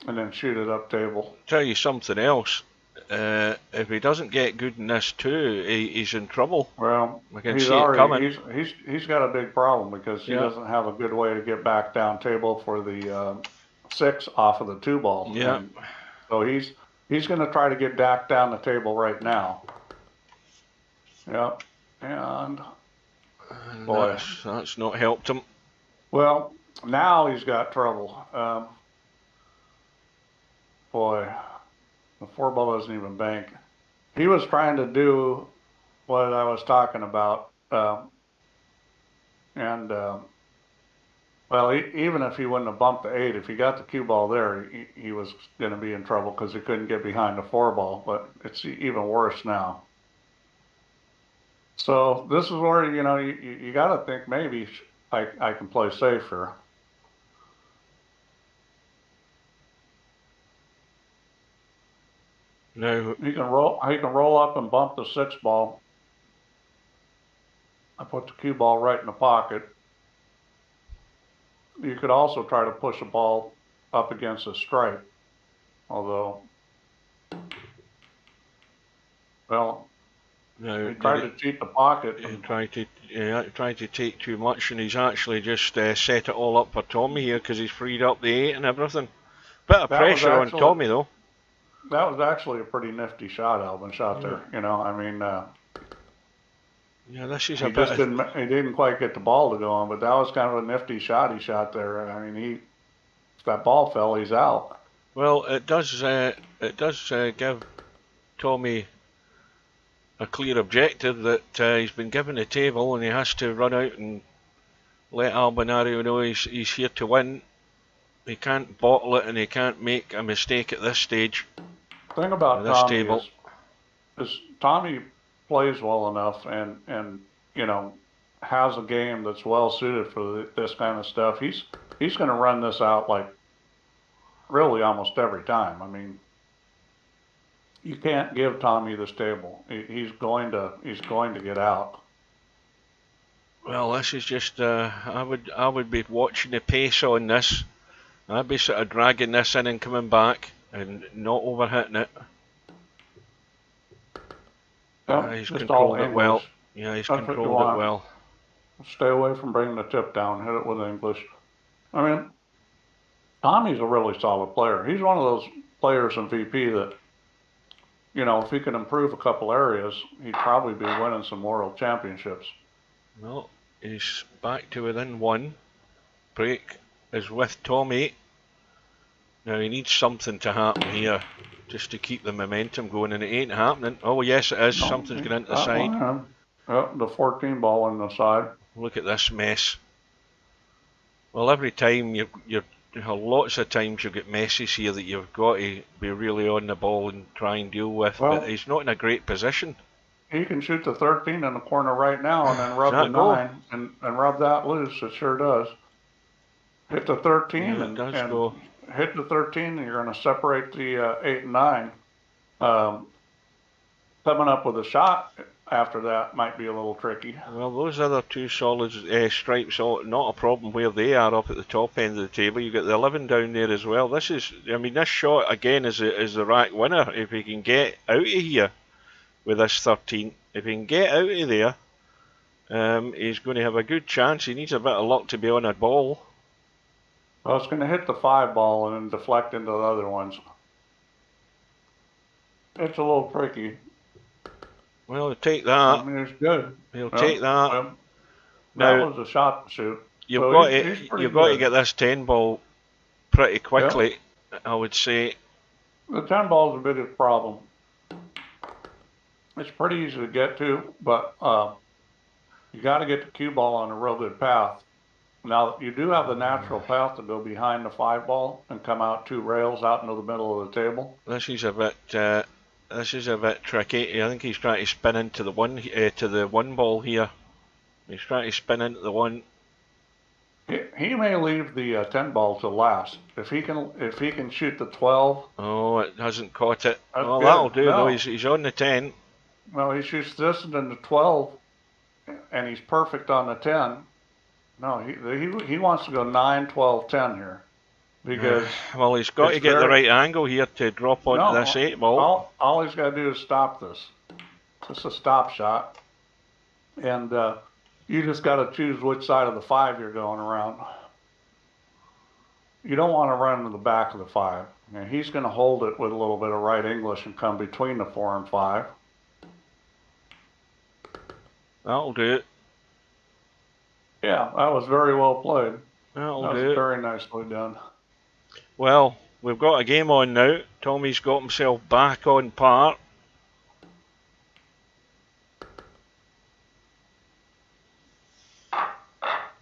and then shoot it up table. Tell you something else. If he doesn't get good in this too, he's in trouble. Well, I can see it coming. He's got a big problem because he doesn't have a good way to get back down table for the 6 off of the 2 ball. Yeah. And so he's going to try to get back down the table right now. Yep. And boy, that's not helped him. Well, now he's got trouble. Boy, the 4 ball doesn't even bank. He was trying to do what I was talking about, and Well, even if he wouldn't have bumped the 8, if he got the cue ball there, he was going to be in trouble because he couldn't get behind the 4 ball. But it's even worse now. So this is where, you know, you got to think maybe I can play safer. Now He can roll up and bump the 6 ball. I put the cue ball right in the pocket. You could also try to push a ball up against a stripe, although, well, now he tried to cheat the pocket. he tried to take too much, and he's actually just set it all up for Tommyy here because he's freed up the 8 and everything. Bit of pressure on Tommyy though. That was actually a pretty nifty shot Albin shot there. You know, I mean, yeah, this is he didn't quite get the ball to go on, but that was kind of a nifty shot he shot there. I mean, if that ball fell, he's out. Well, it does give Tommyy a clear objective that he's been given the table and he has to run out and let Albinario know he's here to win. He can't bottle it and he can't make a mistake at this stage. The thing about Tommyy is Tommyy plays well enough and you know, has a game that's well suited for this kind of stuff. He's going to run this out like really almost every time. I mean, you can't give Tommyy this table. He's going to get out. Well, this is just I would be watching the pace on this. I'd be sort of dragging this in and coming back and not overhitting it. He's controlled it well. Yeah, he's controlled it well. Stay away from bringing the tip down. Hit it with English. I mean, Tommy's a really solid player. He's one of those players in VP that, you know, if he could improve a couple areas, he'd probably be winning some world championships. Well, he's back to within 1. Break is with Tommyy. Now he needs something to happen here just to keep the momentum going, and it ain't happening. Oh yes it is. No, something's going into the side. Yep, the 14 ball on the side. Look at this mess. Well, every time you're lots of times you get messes here that you've got to be really on the ball and try and deal with, but he's not in a great position. He can shoot the 13 in the corner right now and then rub the 9 and rub that loose. It sure does. Hit the 13 and hit the 13 and you're going to separate the 8 and 9. Coming up with a shot after that might be a little tricky. Well, those other 2 solid stripes, not a problem where they are up at the top end of the table. You got the 11 down there as well. This is, I mean, this shot again is the rack winner. If he can get out of here with this 13, if he can get out of there, he's going to have a good chance. He needs a bit of luck to be on a ball. Well, it's going to hit the 5 ball and then deflect into the other ones. It's a little tricky. Well, he'll take that. I mean, it's good. He'll take that. That now, was a shot to shoot. You've got to get this 10 ball pretty quickly, I would say. The 10 ball is a bit of a problem. It's pretty easy to get to, but you got to get the cue ball on a real good path. Now, you do have the natural path to go behind the 5 ball and come out 2 rails out into the middle of the table. This is a bit tricky. I think he's trying to spin into the 1 ball here. He's trying to spin into the 1. He may leave the 10 ball to last. If he can shoot the 12. Oh, it hasn't caught it. Well, that'll do though. He's on the 10. No, he shoots this and then the 12, and he's perfect on the 10. No, he wants to go 9, 12, 10 here, because well, he's got to get the right angle here to drop onto this 8 ball. All he's got to do is stop this. It's a stop shot, and you just got to choose which side of the 5 you're going around. You don't want to run to the back of the 5. And he's going to hold it with a little bit of right English and come between the 4 and 5. That'll do it. Yeah, that was very well played. That was very nicely done. Well, we've got a game on now. Tommy's got himself back on par.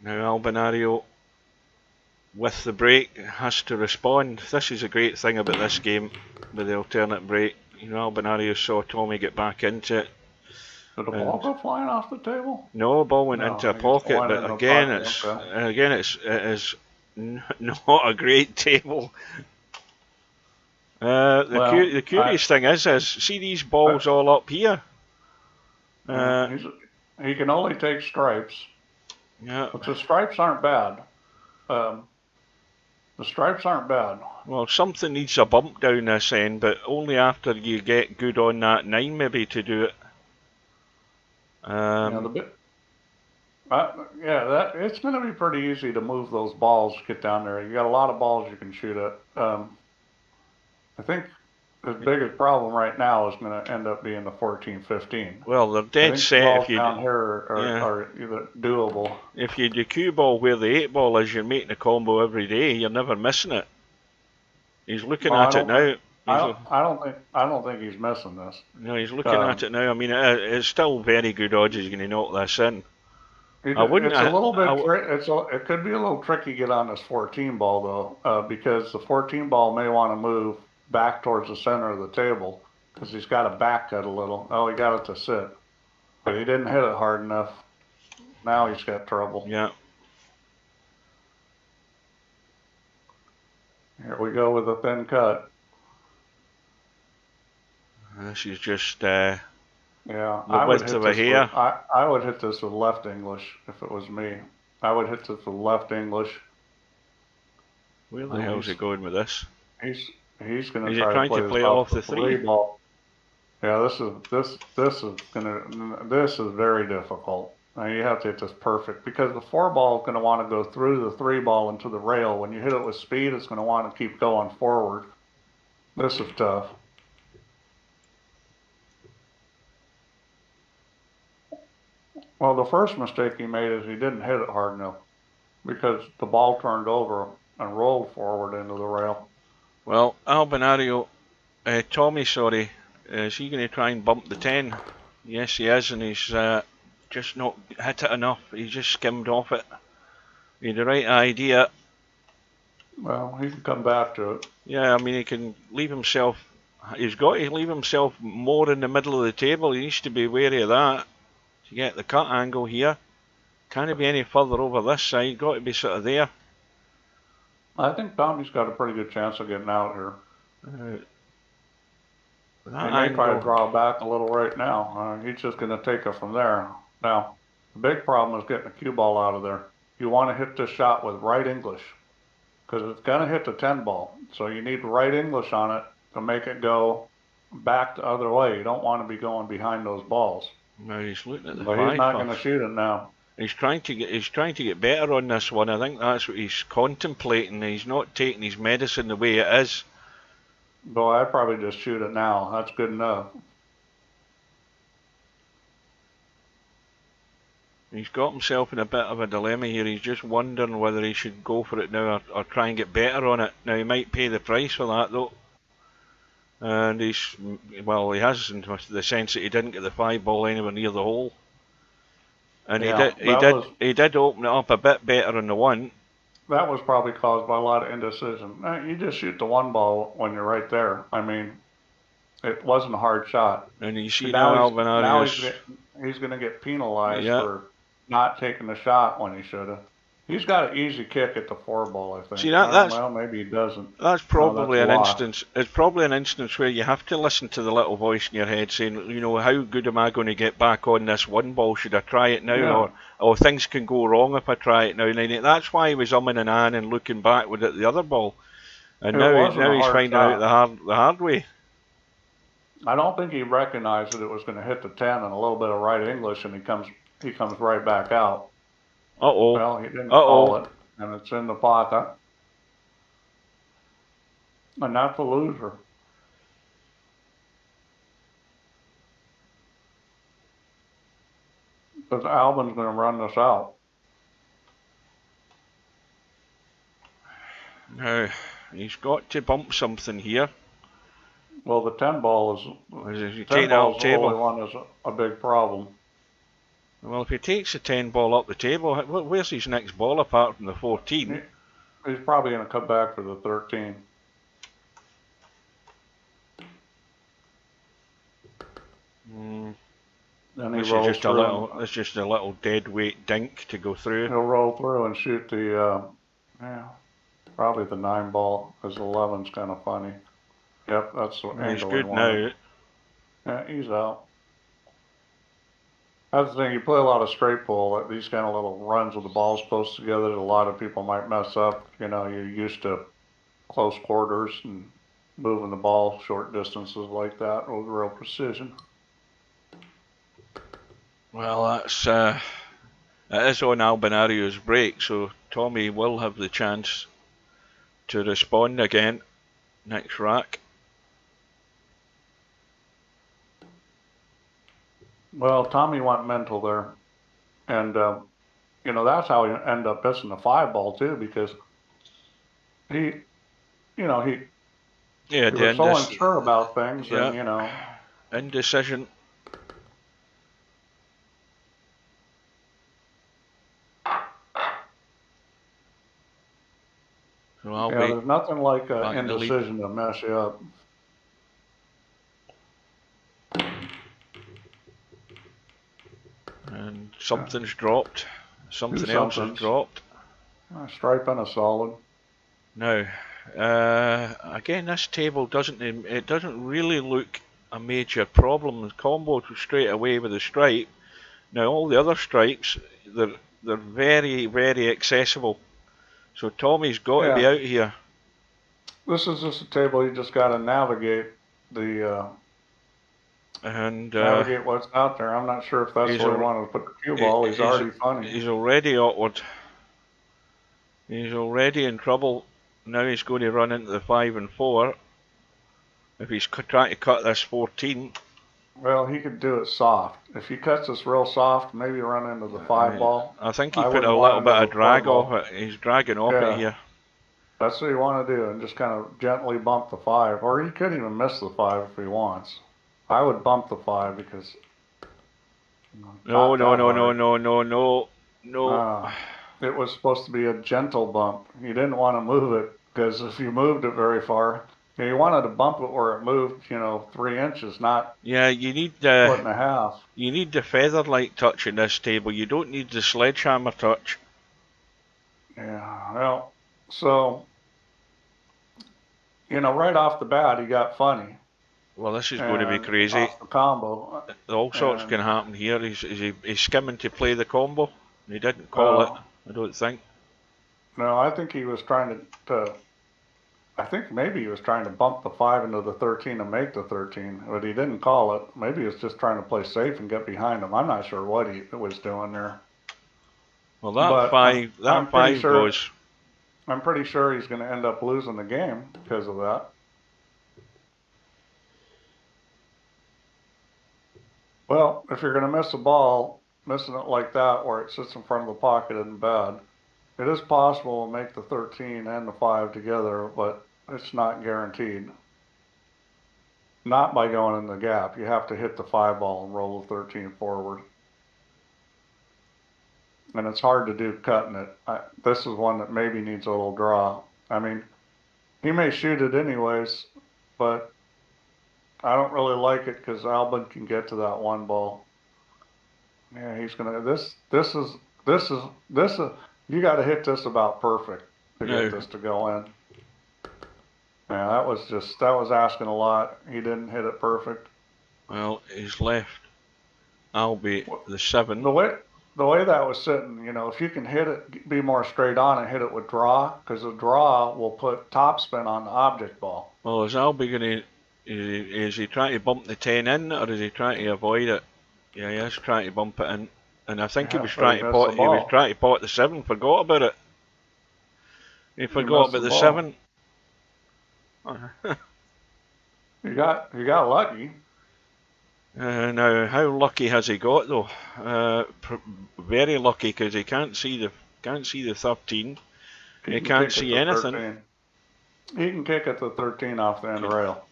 Now Albinario with the break has to respond. This is a great thing about this game with the alternate break. You know, Albinario saw Tommyy get back into it. Did the ball go flying off the table? No, ball went into a pocket, but again, it is not a great table. The curious thing is, see these balls all up here. He can only take stripes. Yeah. But the stripes aren't bad. The stripes aren't bad. Well, something needs a bump down this end, but only after you get good on that 9 maybe to do it. It's going to be pretty easy to move those balls, get down there. You got a lot of balls you can shoot at. I think the biggest problem right now is going to end up being the 14-15. Well, they're dead set. If you down here are either doable. If you do cue ball where the 8 ball is, you're making a combo every day. You're never missing it. He's looking at it now. I don't think he's missing this. No, he's looking at it now. I mean, it's still very good odds he's going to knock this in. It could be a little tricky to get on this 14 ball though, because the 14 ball may want to move back towards the center of the table because he's got to back cut a little. Oh, he got it to sit, but he didn't hit it hard enough. Now he's got trouble. Yeah. Here we go with a thin cut. This is just the width of a hair. I would hit this with left English if it was me. I would hit this with left English. Where the hell is he going with this? He's going to try to play off the 3 ball. Yeah, this is very difficult. Now you have to hit this perfect because the 4 ball is going to want to go through the 3 ball into the rail. When you hit it with speed, it's going to want to keep going forward. This is tough. Well, the first mistake he made is he didn't hit it hard enough because the ball turned over and rolled forward into the rail. Well, Albinario, Tommyy, is he going to try and bump the 10? Yes, he is, and he's just not hit it enough. He just skimmed off it. He had the right idea. Well, he can come back to it. Yeah, I mean, he can leave himself. He's got to leave himself more in the middle of the table. He needs to be wary of that. To get the cut angle here. Can't be any further over this side. Got to be sort of there. I think Tommy's got a pretty good chance of getting out here. He may try to draw back a little right now. He's just going to take it from there. Now, the big problem is getting the cue ball out of there. You want to hit this shot with right English because it's going to hit the 10 ball. So you need right English on it to make it go back the other way. You don't want to be going behind those balls. No, he's looking at the 5. But he's not going to shoot it now. He's trying to get better on this one. I think that's what he's contemplating. He's not taking his medicine the way it is. Boy, I'd probably just shoot it now. That's good enough. He's got himself in a bit of a dilemma here. He's just wondering whether he should go for it now or try and get better on it. Now, he might pay the price for that, though. And he has in the sense that he didn't get the 5 ball anywhere near the hole. And he did open it up a bit better on the 1. That was probably caused by a lot of indecision. You just shoot the 1 ball when you're right there. I mean, it wasn't a hard shot. And you see now he's going to get penalized for not taking the shot when he should have. He's got an easy kick at the 4 ball, I think. See, that's well, maybe he doesn't. That's probably an instance. It's probably an instance where you have to listen to the little voice in your head saying, you know, how good am I going to get back on this 1 ball? Should I try it now, or things can go wrong if I try it now? And that's why he was umming and ahhing and looking backward at the other ball. And now he's finding out the hard way. I don't think he recognized that it was going to hit the 10 and a little bit of right English, and he comes right back out. Uh-oh. Well, he didn't call it, and it's in the pocket. And that's a loser. Because Albin's going to run this out. Now, he's got to bump something here. Well, the 10 ball is the only one is a big problem. Well, if he takes the 10 ball up the table, where's his next ball apart from the 14? He's probably going to come back for the 13. Then he rolls through. It's just a little dead weight dink to go through. He'll roll through and shoot the, probably the 9 ball, because 11's kind of funny. Yep, that's what He's good now. Yeah, he's out. That's the thing, you play a lot of straight pull, these kind of little runs with the balls close together that a lot of people might mess up. You know, you're used to close quarters and moving the ball short distances like that with real precision. Well, it is on Albinario's break, so Tommyy will have the chance to respond again next rack. Well, Tommyy went mental there, and you know, that's how he ended up missing the 5 ball too, because he was so unsure about things, and you know, indecision. So there's nothing like indecision to mess you up. And something's dropped. Something else has dropped. A stripe and a solid. Now, again, this table doesn't really look a major problem. The combo straight away with the stripe. Now all the other stripes, they're very, very accessible. So Tommy's got to be out here. This is just a table you just got to navigate the navigate what's out there. I'm not sure if that's where he wanted to put the cue ball. He's already funny. He's already awkward. He's already in trouble. Now he's going to run into the 5 and 4. If he's trying to cut this 14. Well, he could do it soft. If he cuts this real soft, maybe run into the 5 ball. I think he put a little bit of drag off it. He's dragging off it here. That's what you want to do, and just kind of gently bump the 5. Or he could even miss the 5 if he wants. I would bump the 5 because... No. It was supposed to be a gentle bump. You didn't want to move it, because if you moved it very far... You wanted to bump it where it moved, 3 inches, not you need foot and a half. You need the feather-like touch in this table. You don't need the sledgehammer touch. Yeah, well, so, right off the bat, he got funny. Well, this is going to be crazy. Off the combo. All sorts can happen here. He's skimming to play the combo. He didn't call it, I don't think. No, I think he was trying to I think maybe he was trying to bump the 5 into the 13 and make the 13, but he didn't call it. Maybe he was just trying to play safe and get behind him. I'm not sure what he was doing there. Well, that 5 goes. I'm pretty sure he's going to end up losing the game because of that. Well, if you're going to miss a ball, missing it like that where it sits in front of the pocket isn't bad. It is possible to make the 13 and the 5 together, but it's not guaranteed. Not by going in the gap. You have to hit the 5 ball and roll the 13 forward. And it's hard to do cutting it. This is one that maybe needs a little draw. I mean, he may shoot it anyways, but I don't really like it because Albin can get to that 1 ball. Yeah, he's gonna. This is. You got to hit this about perfect to get this to go in. Yeah, that was asking a lot. He didn't hit it perfect. Well, he's left Albie the 7. The way that was sitting, if you can hit it, be more straight on and hit it with draw, because the draw will put topspin on the object ball. Well, is Albie going to, is he trying to bump the 10 in, or is he trying to avoid it? Yeah, he is trying to bump it in. And I think he was trying to pot the 7, forgot about it. He forgot about the 7. You got lucky. Now, how lucky has he got though? Very lucky, because he can't see the 13. He can't see anything. 13. He can kick at the 13 off the end rail.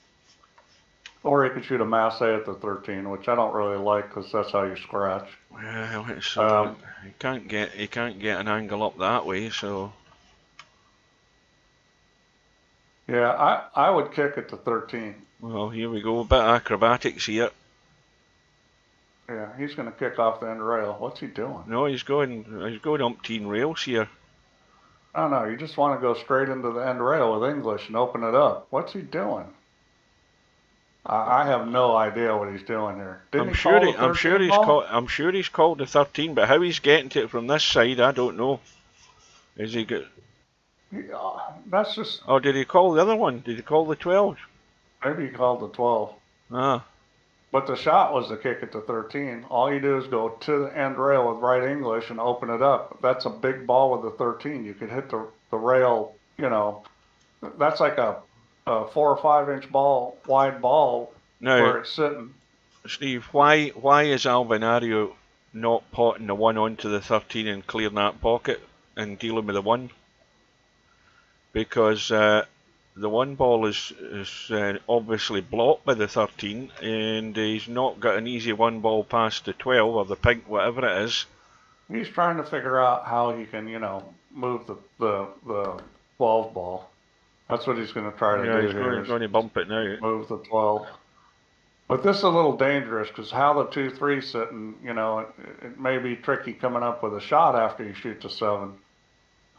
Or he could shoot a masse at the 13, which I don't really like because that's how you scratch. Well, he can't get an angle up that way, so. Yeah, I would kick it to 13. Well, here we go. A bit of acrobatics here. Yeah, he's going to kick off the end rail. What's he doing? No, he's going umpteen rails here. Oh no, you just want to go straight into the end rail with English and open it up. What's he doing? I have no idea what he's doing here. Didn't he call the 13 ball? I'm sure he's called the 13, but how he's getting to it from this side, I don't know. Is he good? Yeah, that's just. Oh, did he call the other one? Did he call the 12? Maybe he called the 12. Ah. But the shot was to kick it to 13. All you do is go to the end rail with right English and open it up. That's a big ball with the 13. You could hit the rail, you know. That's like a 4 or 5 inch ball, wide ball, now, where it's sitting. Steve, why is Albinario not potting the 1 onto the 13 and clearing that pocket and dealing with the 1? Because the 1 ball is obviously blocked by the 13, and he's not got an easy 1 ball past the 12 or the pink, whatever it is. He's trying to figure out how he can, you know, move the 12 ball. That's what he's going to try to do here. He's going to bump it now. Move the 12. But this is a little dangerous because how the 2-3 sitting, you know, it may be tricky coming up with a shot after you shoot the 7.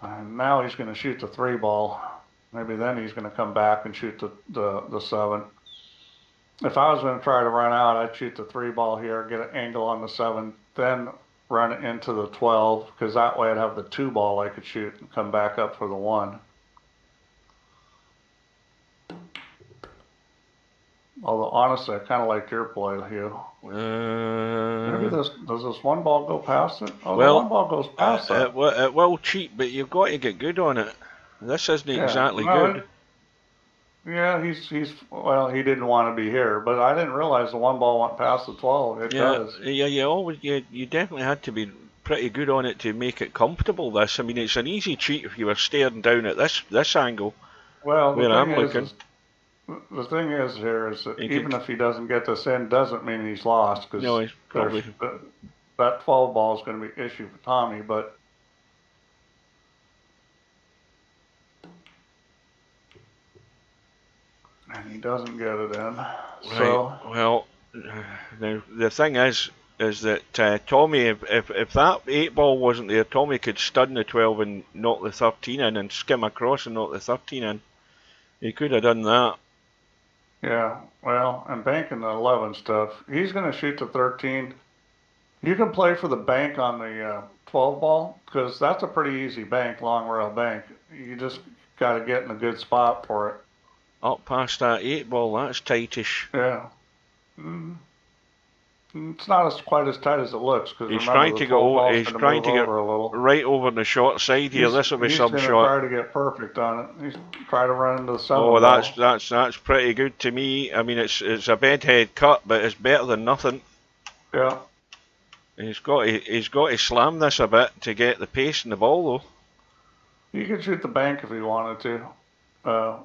And now he's going to shoot the 3 ball. Maybe then he's going to come back and shoot the 7. If I was going to try to run out, I'd shoot the 3 ball here, get an angle on the 7, then run it into the 12, because that way I'd have the 2 ball I could shoot and come back up for the 1. Although honestly, I kind of liked your play, Hugh. Maybe does this 1 ball go past it? Oh, well, the 1 ball goes past it. It will cheat, but you've got to get good on it. This isn't exactly good. Yeah, well, he didn't want to be here, but I didn't realize the 1 ball went past the 12. It does. Yeah, you definitely had to be pretty good on it to make it comfortable. This, I mean, it's an easy cheat if you were staring down at this angle. Well, where I'm looking. The thing is here is that even if he doesn't get this in, doesn't mean he's lost, because no, he's probably that 12 ball is going to be an issue for Tommy, but. And he doesn't get it in. Right. So well, the thing is that Tommyy, if that 8 ball wasn't there, Tommyy could stun the 12 and knock the 13 in and skim across and knock the 13 in. He could have done that. Yeah, well, and banking the 11 stuff. He's going to shoot the 13. You can play for the bank on the 12 ball, because that's a pretty easy bank, long rail bank. You just got to get in a good spot for it. Up past that 8 ball, that's tightish. Yeah. It's not quite as tight as it looks, because he's trying to go. He's trying to get right over the short side here. This will be some shot. He's going to try to get perfect on it. He's trying to run into the 7 Oh, ball. that's pretty good to me. I mean, it's a bedhead cut, but it's better than nothing. Yeah. He's got to slam this a bit to get the pace in the ball, though. He could shoot the bank if he wanted to.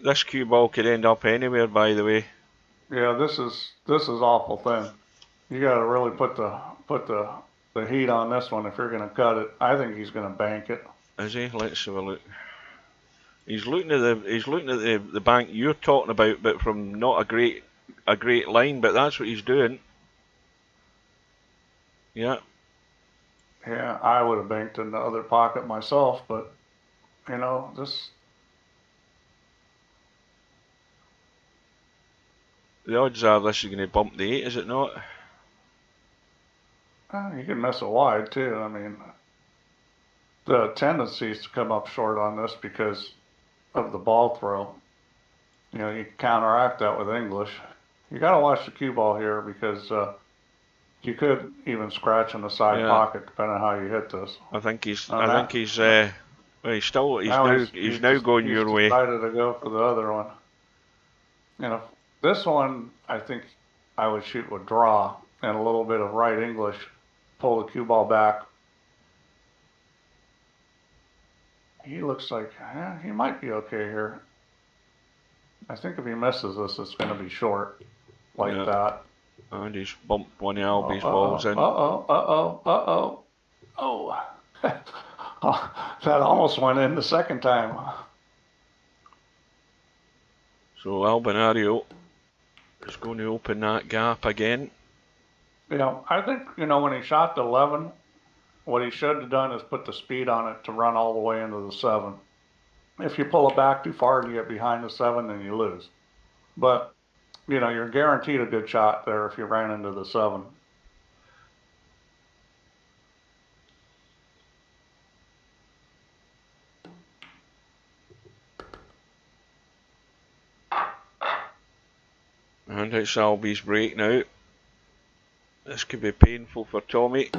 This cue ball could end up anywhere, by the way. Yeah, this is awful thin. You got to really put the heat on this one if you're going to cut it. I think he's going to bank it. Is he? Let's have a look. He's looking at the bank you're talking about, but from not a great line. But that's what he's doing. Yeah. Yeah, I would have banked in the other pocket myself, but you know this. The odds are this is going to bump the 8, is it not? You can miss it wide too. I mean, the tendency is to come up short on this because of the ball throw. You know, you counteract that with English. You got to watch the cue ball here, because you could even scratch in the side pocket depending on how you hit this. I think he's now going your way. He's decided to go for the other one. You know, this one I think I would shoot with draw and a little bit of right English. Pull the cue ball back. He looks like he might be okay here. I think if he misses this, it's going to be short, like that. And he's bumped one of Albie's balls in. Oh. That almost went in the second time. So Albinario is going to open that gap again. You know, I think, you know, when he shot the 11, what he should have done is put the speed on it to run all the way into the 7. If you pull it back too far and you get behind the 7, then you lose. But, you know, you're guaranteed a good shot there if you ran into the 7. And it's Albie's break now. This could be painful for Tommyy.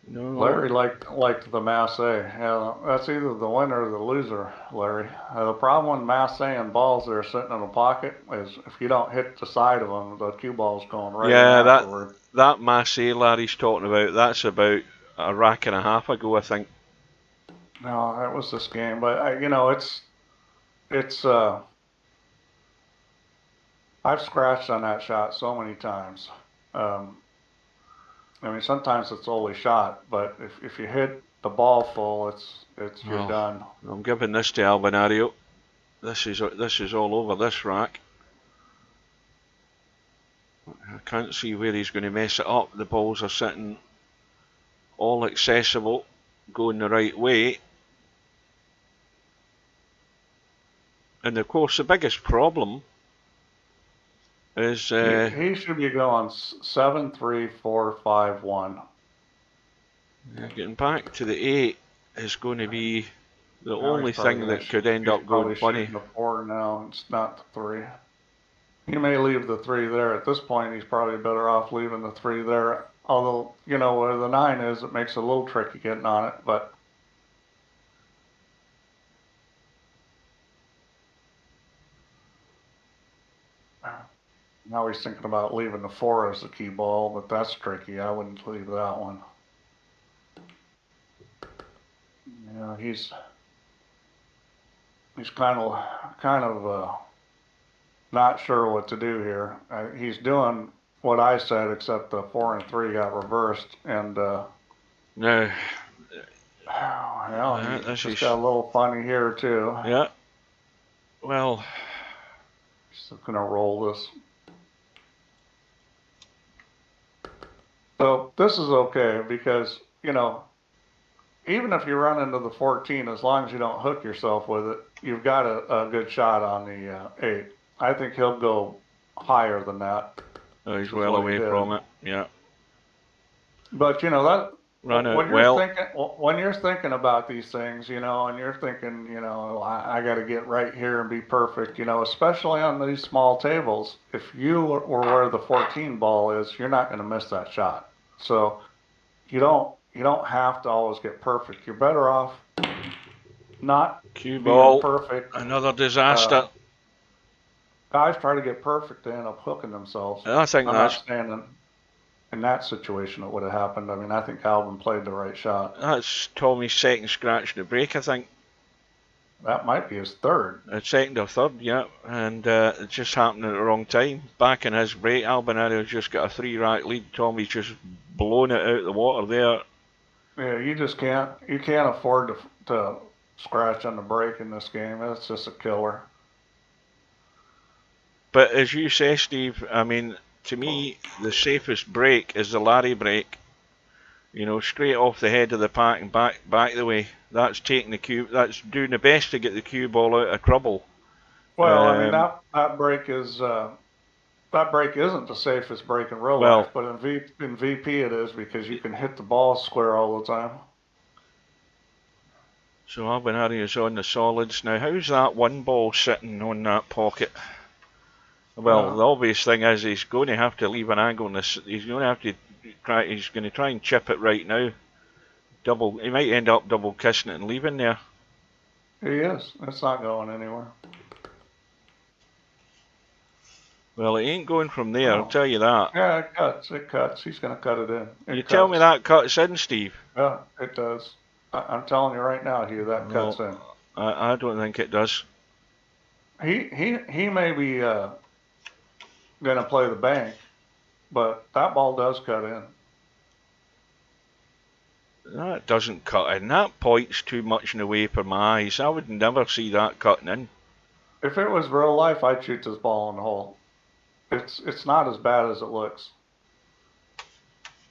No. Larry liked the Masse. Yeah, that's either the winner or the loser, Larry. The problem with Masse and balls that are sitting in a pocket is if you don't hit the side of them, the cue ball's going right in afterward. that Masse Larry's talking about, that's about a rack and a half ago, I think. No, that was this game, but you know, it's I've scratched on that shot so many times. I mean, sometimes it's only shot, but if you hit the ball full, you're done. I'm giving this to Albinario. This is all over this rack. I can't see where he's going to mess it up. The balls are sitting all accessible, going the right way. And of course, the biggest problem is he should be going 7, 3, 4, 5, 1. Getting back to the 8 is going to be the only thing that could end up going funny. The 4 now, it's not the 3. He may leave the 3 there. At this point, he's probably better off leaving the 3 there. Although, you know, where the 9 is, it makes it a little tricky getting on it, but now he's thinking about leaving the 4 as the key ball, but that's tricky. I wouldn't leave that one. You know, he's kind of not sure what to do here. He's doing what I said, except the 4 and 3 got reversed, and no. Well, he's just got a little funny here too. Yeah. Well, just gonna roll this. So this is okay because, you know, even if you run into the 14, as long as you don't hook yourself with it, you've got a good shot on the 8. I think he'll go higher than that. Oh, he's well away from it. Yeah. But you know that when you're thinking about these things, you know, and you're thinking, you know, I got to get right here and be perfect, you know, especially on these small tables. If you were where the 14 ball is, you're not going to miss that shot. So you don't have to always get perfect. You're better off not cue being ball, perfect. Another disaster. Guys try to get perfect, they end up hooking themselves. I think I'm not standing in that situation. It would have happened. I mean, I think Alvin played the right shot. That's Tommy's second scratch in the break, I think. That might be his third. Second or third, yeah. And it just happened at the wrong time. Back in his break, Albinario's just got a 3-rack lead. Tommy's just blown it out of the water there. Yeah, you just can't. You can't afford to scratch on the break in this game. It's just a killer. But as you say, Steve, I mean, to me, the safest break is the Larry break. You know, straight off the head of the pack and back the way. That's taking the cue. That's doing the best to get the cue ball out of trouble. Well, I mean, that break is that break isn't the safest break in real life, but in VP it is, because you can hit the ball square all the time. So Albinario's on the solids now. How's that 1 ball sitting on that pocket? Well, the obvious thing is he's going to have to leave an angle in this. He's going to have to try. He's going to try and chip it right now. He might end up double kissing it and leaving there. He is. It's not going anywhere. Well, it ain't going from there, I'll tell you that. Yeah, it cuts. It cuts. He's going to cut it in. You tell me that cuts in, Steve? Yeah, it does. I'm telling you right now, Hugh, that cuts in. I don't think it does. He may be going to play the bank, but that ball does cut in. That doesn't cut in. That point's too much in the way for my eyes. I would never see that cutting in. If it was real life, I'd shoot this ball in the hole. It's not as bad as it looks.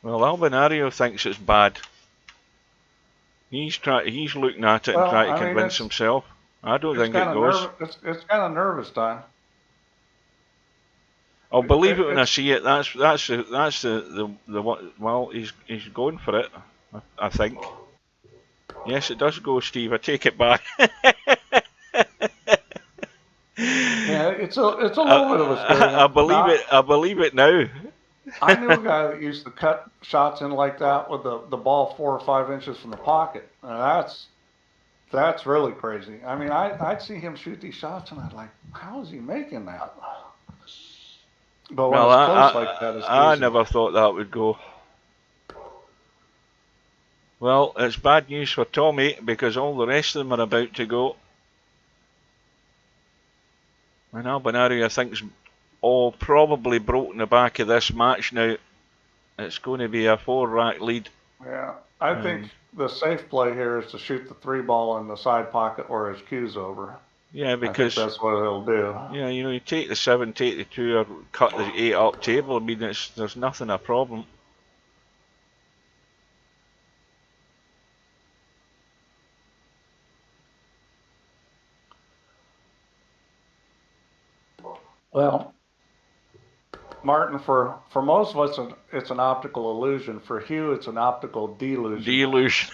Well, Albinario thinks it's bad. He's looking at it and trying to convince himself. I don't think it goes. It's kind of nervous time. I'll believe it when I see it. That's the well, he's going for it. I think. Yes, it does go, Steve. I take it back. Yeah, it's a little bit of a scary. I believe it now. I knew a guy that used to cut shots in like that with the ball 4 or 5 inches from the pocket. That's really crazy. I mean, I'd see him shoot these shots, and I'd like, how is he making that? But when it's close like that, it's easy. I never thought that would go. Well, it's bad news for Tommyy because all the rest of them are about to go. And Albinario, I think, is all probably broken the back of this match now. It's going to be a 4-rack lead. Yeah, I think the safe play here is to shoot the 3 ball in the side pocket where his cue's over. Yeah, because I think that's what he'll do. Yeah, you know, you take the 7, take the 2, or cut the 8 up table. I mean, there's nothing a problem. Well, Martin, for most of us, it's an optical illusion. For Hugh, it's an optical delusion. Delusion.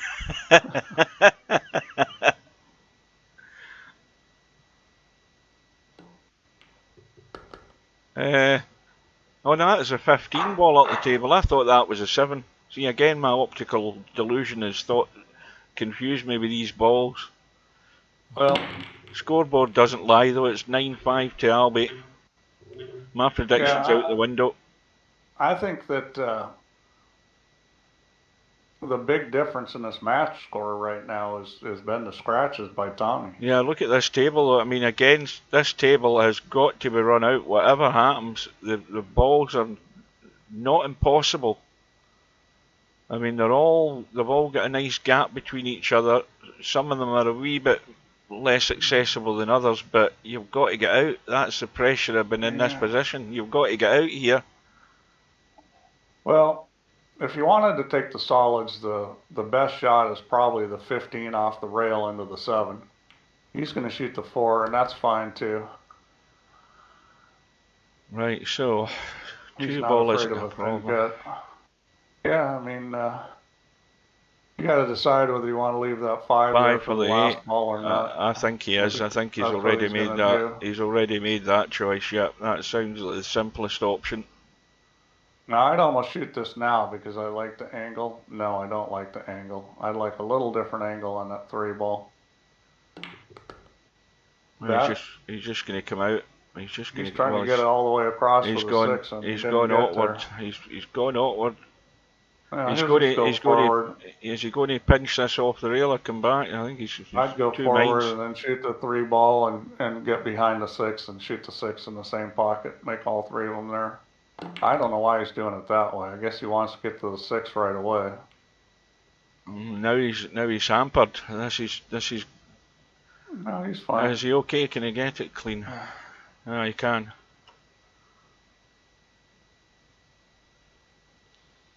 Oh, no, that is a 15 ball at the table. I thought that was a 7. See, again, my optical delusion has confused me with these balls. Well, scoreboard doesn't lie, though. It's 9-5 to Albie. My prediction's out the window. I think that the big difference in this match score right now has been the scratches by Tommyy. Yeah, look at this table. I mean, again, this table has got to be run out. Whatever happens, the balls are not impossible. I mean, they've all got a nice gap between each other. Some of them are a wee bit less accessible than others, but you've got to get out. That's the pressure of being in this position. You've got to get out here. Well, if you wanted to take the solids, the best shot is probably the 15 off the rail into the 7. He's going to shoot the 4, and that's fine too. Right, so He's 2 not ball afraid isn't of a a thin problem. cut. Yeah, I mean, you got to decide whether you want to leave that 5 there for the last 8 ball or not. I think he is. I think he's already made that. He's already made that choice. Yep, that sounds like the simplest option. Now, I'd almost shoot this now because I like the angle. No, I don't like the angle. I'd like a little different angle on that 3 ball. He's just going to come out. He's trying to get it all the way across for the 6. And he's gone outward. He's gone outward. Yeah, Is he going to pinch this off the rail or come back? I think he's I'd go two forward minds. and then shoot the 3 ball and get behind the 6 and shoot the 6 in the same pocket. Make all 3 of them there. I don't know why he's doing it that way. I guess he wants to get to the 6 right away. Now he's hampered. This is. No, he's fine. Is he okay? Can he get it clean? No, he can.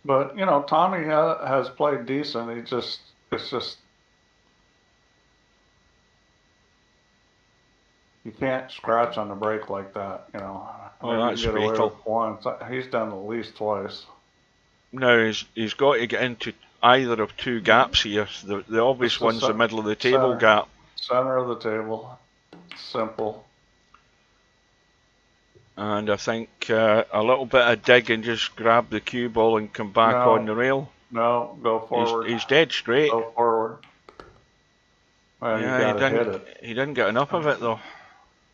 But you know, Tommyy has played decent. It's just you can't scratch on the break like that. You know. Oh, that's fatal. Once. He's done at least twice. Now he's got to get into either of 2 gaps here. The obvious one's the middle of the table gap. Center of the table. Simple. And I think a little bit of dig and just grab the cue ball and come back on the rail. No, go forward. He's dead straight. Go forward. Well, yeah, he didn't get enough of it though.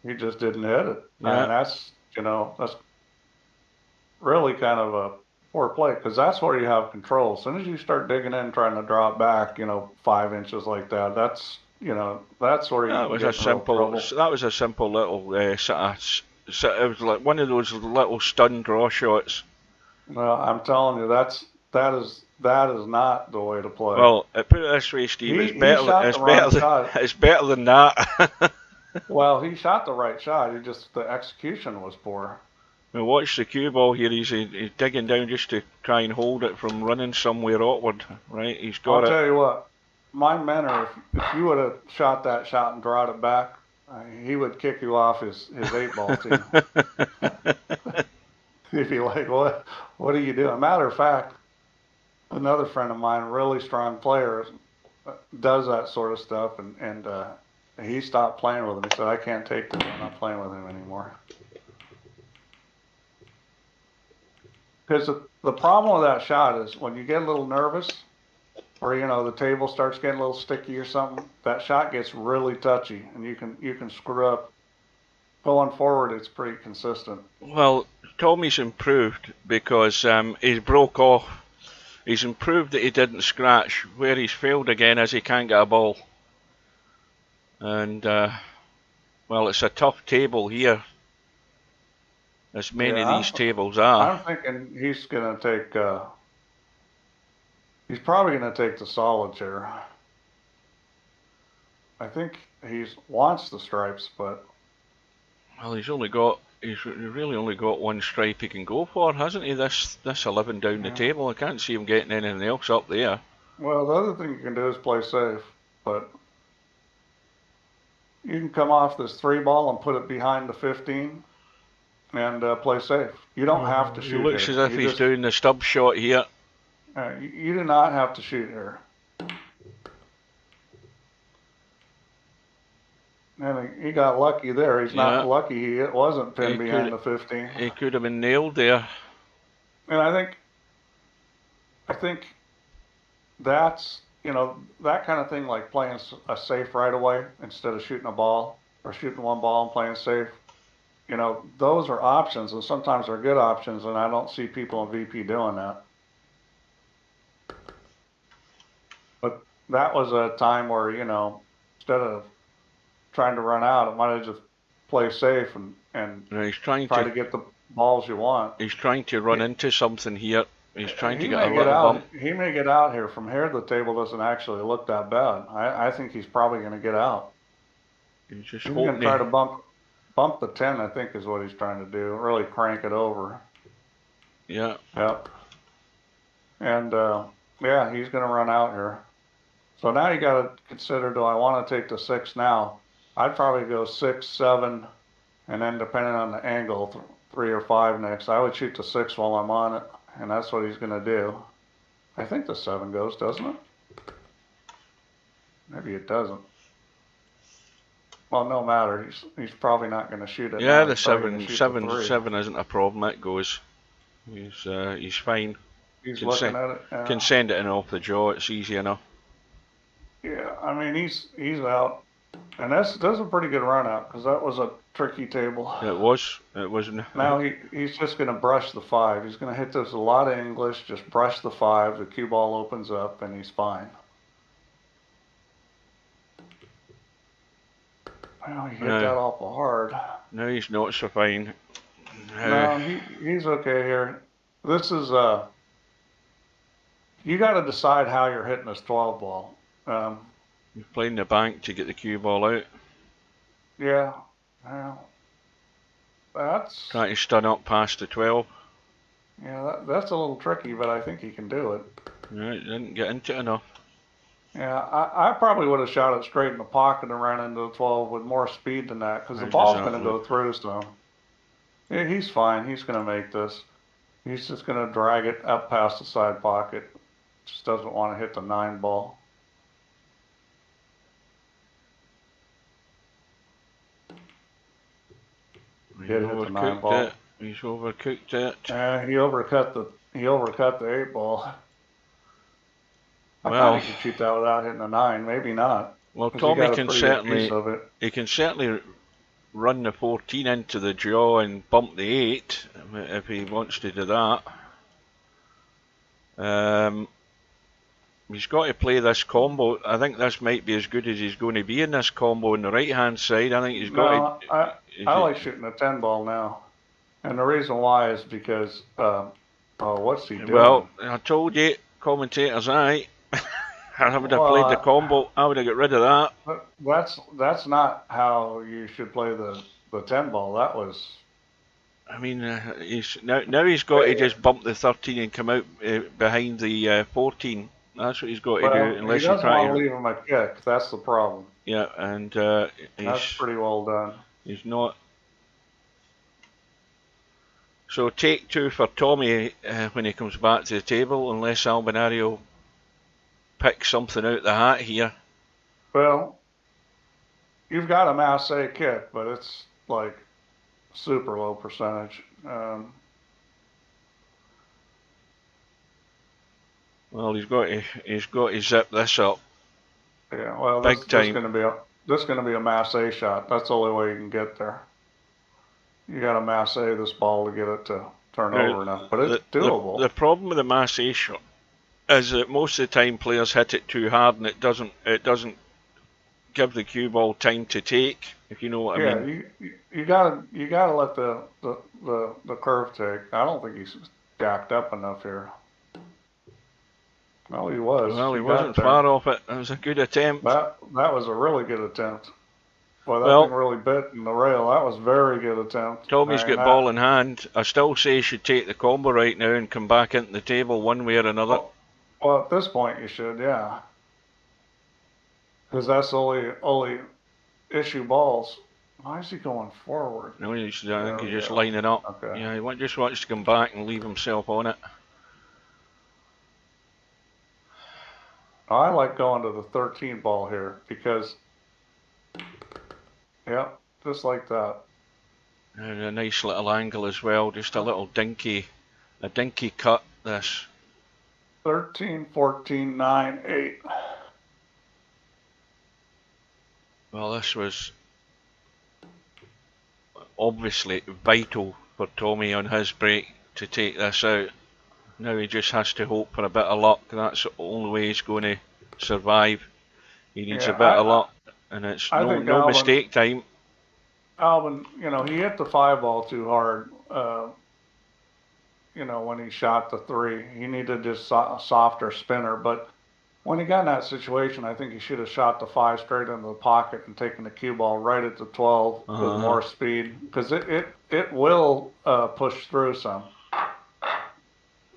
He just didn't hit it. Yeah. And that's really kind of a poor play because that's where you have control. As soon as you start digging in, trying to drop back, 5 inches like that, that's where you. That was a simple little it was like one of those little stun draw shots. Well, I'm telling you, that is not the way to play. Well, put it this way, Steve, it's better than that. Well, he shot the right shot. He just the execution was poor. Now watch the cue ball here. He's digging down just to try and hold it from running somewhere awkward. Right, he's got I'll it. tell you what, my mentor, if you would have shot that shot and brought it back, he would kick you off his 8-ball team. He'd be like, what are you doing? Matter of fact, another friend of mine, a really strong player, does that sort of stuff, and he stopped playing with him. He said, I can't take this. I'm not playing with him anymore. Because the problem with that shot is when you get a little nervous, or the table starts getting a little sticky or something, that shot gets really touchy, and you can screw up. Going forward, it's pretty consistent. Well, Tommy's improved because he broke off. He's improved that he didn't scratch. Where he's failed again is he can't get a ball. And well, it's a tough table here, as many of these tables are. I'm thinking he's gonna take. He's probably gonna take the solid chair. I think he wants the stripes, but. Well, he's really only got one stripe he can go for, hasn't he? This 11 down the table. I can't see him getting anything else up there. Well, the other thing you can do is play safe, but you can come off this 3-ball and put it behind the 15 and play safe. You don't have to shoot. He looks here. as if he's doing the stub shot here. You do not have to shoot here. And he got lucky there. He's not lucky he wasn't pinned behind the 15. He could have been nailed there. And I think that's, that kind of thing, like playing a safe right away instead of shooting a ball or shooting one ball and playing safe. Those are options, and sometimes they're good options, and I don't see people in VP doing that. But that was a time where, instead of trying to run out, it might have just play safe and he's trying to get the balls you want. He's trying to run into something here. He's trying to get a little bump. He may get out here. From here, the table doesn't actually look that bad. I think he's probably going to get out. He's just going to try to bump the 10, I think, is what he's trying to do. Really crank it over. Yeah. Yep. And, he's going to run out here. So now you got to consider, do I want to take the 6 now? I'd probably go 6, 7, and then depending on the angle, 3 or 5 next. I would shoot the 6 while I'm on it, and that's what he's going to do. I think the 7 goes, doesn't it? Maybe it doesn't. Well, no matter. He's probably not going to shoot it. Yeah, the 7 isn't a problem. It goes. He's fine. He's looking at it. Can send it in off the jaw. It's easy enough. Yeah, I mean he's out. And that's a pretty good run out because that was a tricky table. It was. It wasn't. Now he's just going to brush the 5. He's going to hit this a lot of English. Just brush the 5. The cue ball opens up and he's fine. Well, he hit that awful hard. No, he's not so fine. No, he's okay here. This is you got to decide how you're hitting this 12 ball. You're playing the bank to get the cue ball out. Yeah. Well, that's... Trying to stun up past the 12. Yeah, that's a little tricky, but I think he can do it. Yeah, he didn't get into it enough. Yeah, I probably would have shot it straight in the pocket and ran into the 12 with more speed than that, because the ball's going to go through, so... Yeah, he's fine. He's going to make this. He's just going to drag it up past the side pocket. Just doesn't want to hit the 9 ball. He's overcooked it. He's overcooked it. He overcut the 8 ball. I thought he could shoot that without hitting a 9. Maybe not. Well, Tommy can certainly run the 14 into the jaw and bump the 8 if he wants to do that. He's got to play this combo. I think this might be as good as he's going to be in this combo on the right hand side. I think he's got to... I like shooting a 10 ball now. And the reason why is because, what's he doing? Well, I told you, commentators, I would have played the combo. I would have got rid of that. That's not how you should play the 10 ball. That was. I mean, now he's got to just bump the 13 and come out behind the 14. That's what he's got to do. Unless he doesn't want to leave him a kick. That's the problem. Yeah, and that's pretty well done. He's not. So take 2 for Tommyy when he comes back to the table, unless Albinario picks something out the hat here. Well, you've got a masse kick, but it's like super low percentage. Well, he's got to zip this up. Yeah, well, big time. This is going to be a masse shot. That's the only way you can get there. You got to masse this ball to get it to turn over enough, but it's doable. The problem with the masse shot is that most of the time players hit it too hard, and it doesn't give the cue ball time to take. If you know what I mean. Yeah, you gotta let the curve take. I don't think he's jacked up enough here. Well, he was. Well, he wasn't far off it. It was a good attempt. That was a really good attempt. Well, that thing really bit in the rail. That was a very good attempt. Tommy's got ball in hand. I still say he should take the combo right now and come back into the table one way or another. Well, at this point you should, yeah. Because that's the only issue balls. Why is he going forward? No, I think he's just lining up. Okay. Yeah, he just wants to come back and leave himself on it. I like going to the 13 ball here because, yeah, just like that. And a nice little angle as well, just a little dinky cut, this. 13, 14, 9, 8. Well, this was obviously vital for Tommyy on his break to take this out. Now he just has to hope for a bit of luck. That's the only way he's going to survive. He needs a bit of luck, and it's no mistake time. Albin, he hit the 5 ball too hard. When he shot the 3, he needed just a softer spinner. But when he got in that situation, I think he should have shot the 5 straight into the pocket and taken the cue ball right at the 12 with more speed, because it will push through some.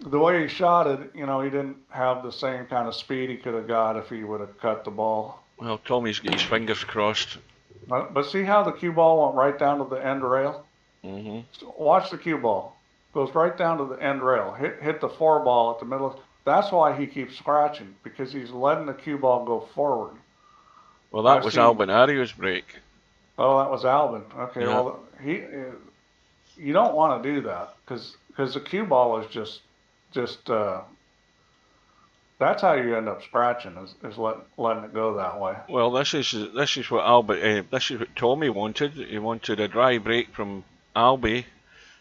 The way he shot it, he didn't have the same kind of speed he could have got if he would have cut the ball. Well, Tommy's got his fingers crossed. But see how the cue ball went right down to the end rail? Mm-hmm. So watch the cue ball. Goes right down to the end rail. Hit the 4 ball at the middle. That's why he keeps scratching, because he's letting the cue ball go forward. Well, that was Albinario's break. Oh, that was Albin. Okay, yeah. Well, you don't want to do that, because the cue ball is just that's how you end up scratching, is letting it go that way. Well, this is what Tommyy wanted. He wanted a dry break from Albi,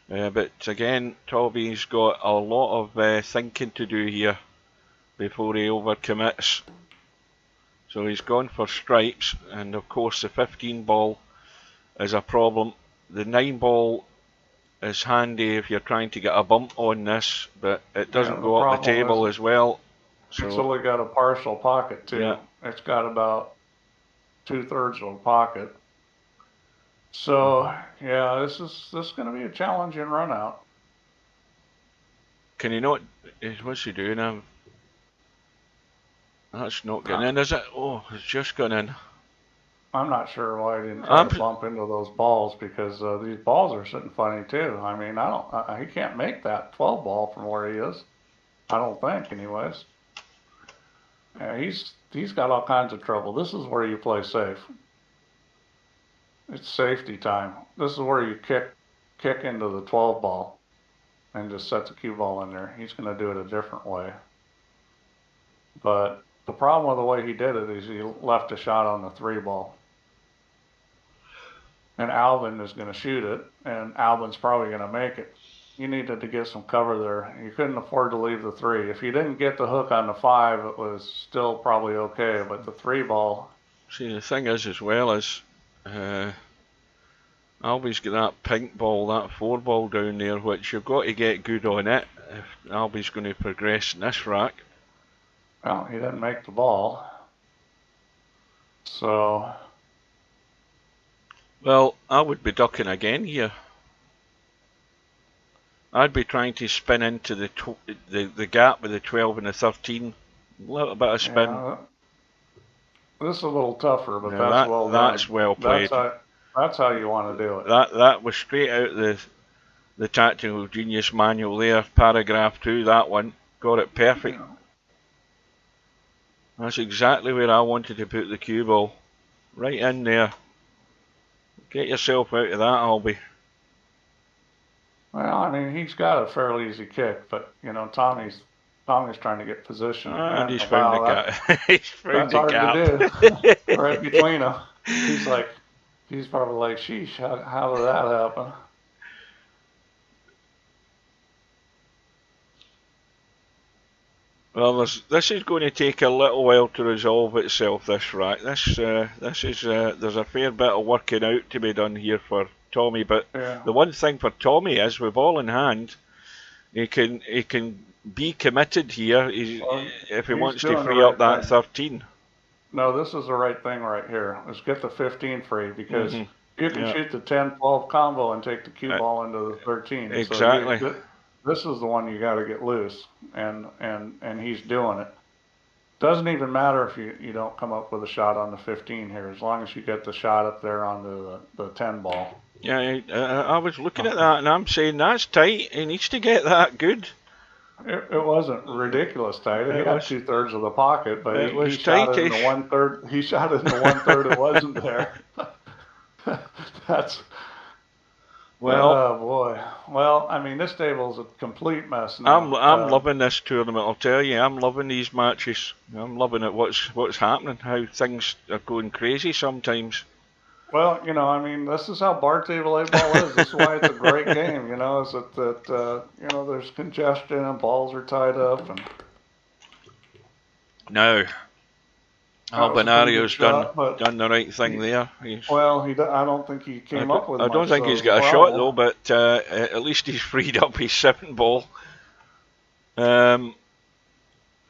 but again, Tommy's got a lot of thinking to do here before he overcommits. So he's gone for stripes, and of course the 15 ball is a problem. The 9 ball is handy if you're trying to get a bump on this, but it doesn't go up the table as well. So it's only got a partial pocket too. Yeah. It's got about 2/3 of a pocket. So yeah, this is going to be a challenging run out. Can you not? What's he doing now? That's not getting in, is it? Oh, it's just gone in. I'm not sure why I didn't try to bump into those balls, because these balls are sitting funny too. I mean, he can't make that 12 ball from where he is. I don't think, anyways. Yeah, he's got all kinds of trouble. This is where you play safe. It's safety time. This is where you kick into the 12 ball and just set the cue ball in there. He's going to do it a different way. But the problem with the way he did it is he left a shot on the 3 ball. And Albin is going to shoot it, and Albin's probably going to make it. You needed to get some cover there. You couldn't afford to leave the 3. If you didn't get the hook on the 5, it was still probably okay, but the 3 ball... See, the thing is, as well as Albie's got that pink ball, that 4 ball down there, which you've got to get good on it if Albie's going to progress in this rack. Well, he didn't make the ball. So. Well, I would be ducking again here. I'd be trying to spin into the gap with the 12 and the 13. A little bit of spin. Yeah, this is a little tougher, but Now that's well done. that's well played. That's how you want to do it. That was straight out the Tactical Genius manual there, paragraph 2, that one. Got it perfect. Yeah. That's exactly where I wanted to put the cue ball. Right in there. Get yourself out of that, Albie. Well, I mean, he's got a fairly easy kick, but, you know, Tommy's trying to get position. And he's found the gap. He's found that's the hard gap. to do. Right between them. He's probably like, sheesh, how did that happen? Well, this is going to take a little while to resolve itself, this rack. There's a fair bit of working out to be done here for Tommyy, but yeah. The one thing for Tommyy is, with ball in hand, he can be committed here if he wants to free up that 13. No, this is the right thing right here. Let's get the 15 free, because you can shoot the 10-12 combo and take the cue ball into the 13. Exactly. So this is the one you got to get loose, and he's doing it. Doesn't even matter if you don't come up with a shot on the 15 here, as long as you get the shot up there onto the 10 ball. Yeah, I was looking at that and I'm saying that's tight. He needs to get that good. It wasn't ridiculous tight. He had 2/3 of the pocket, but he shot it in the 1/3. He shot it in the 1/3. It wasn't there. That's. Well, oh boy. Well, I mean, this table's a complete mess now. I'm loving this tournament. I'll tell you, I'm loving these matches. I'm loving it. What's happening? How things are going crazy sometimes. Well, you know, I mean, this is how bar table 8-ball is. This is why it's a great game. You know, is that you know, there's congestion and balls are tied up and. Now, Albinario's done the right thing there. I don't think he came up with. I don't think he's got a shot though, but at least he's freed up his 7 ball.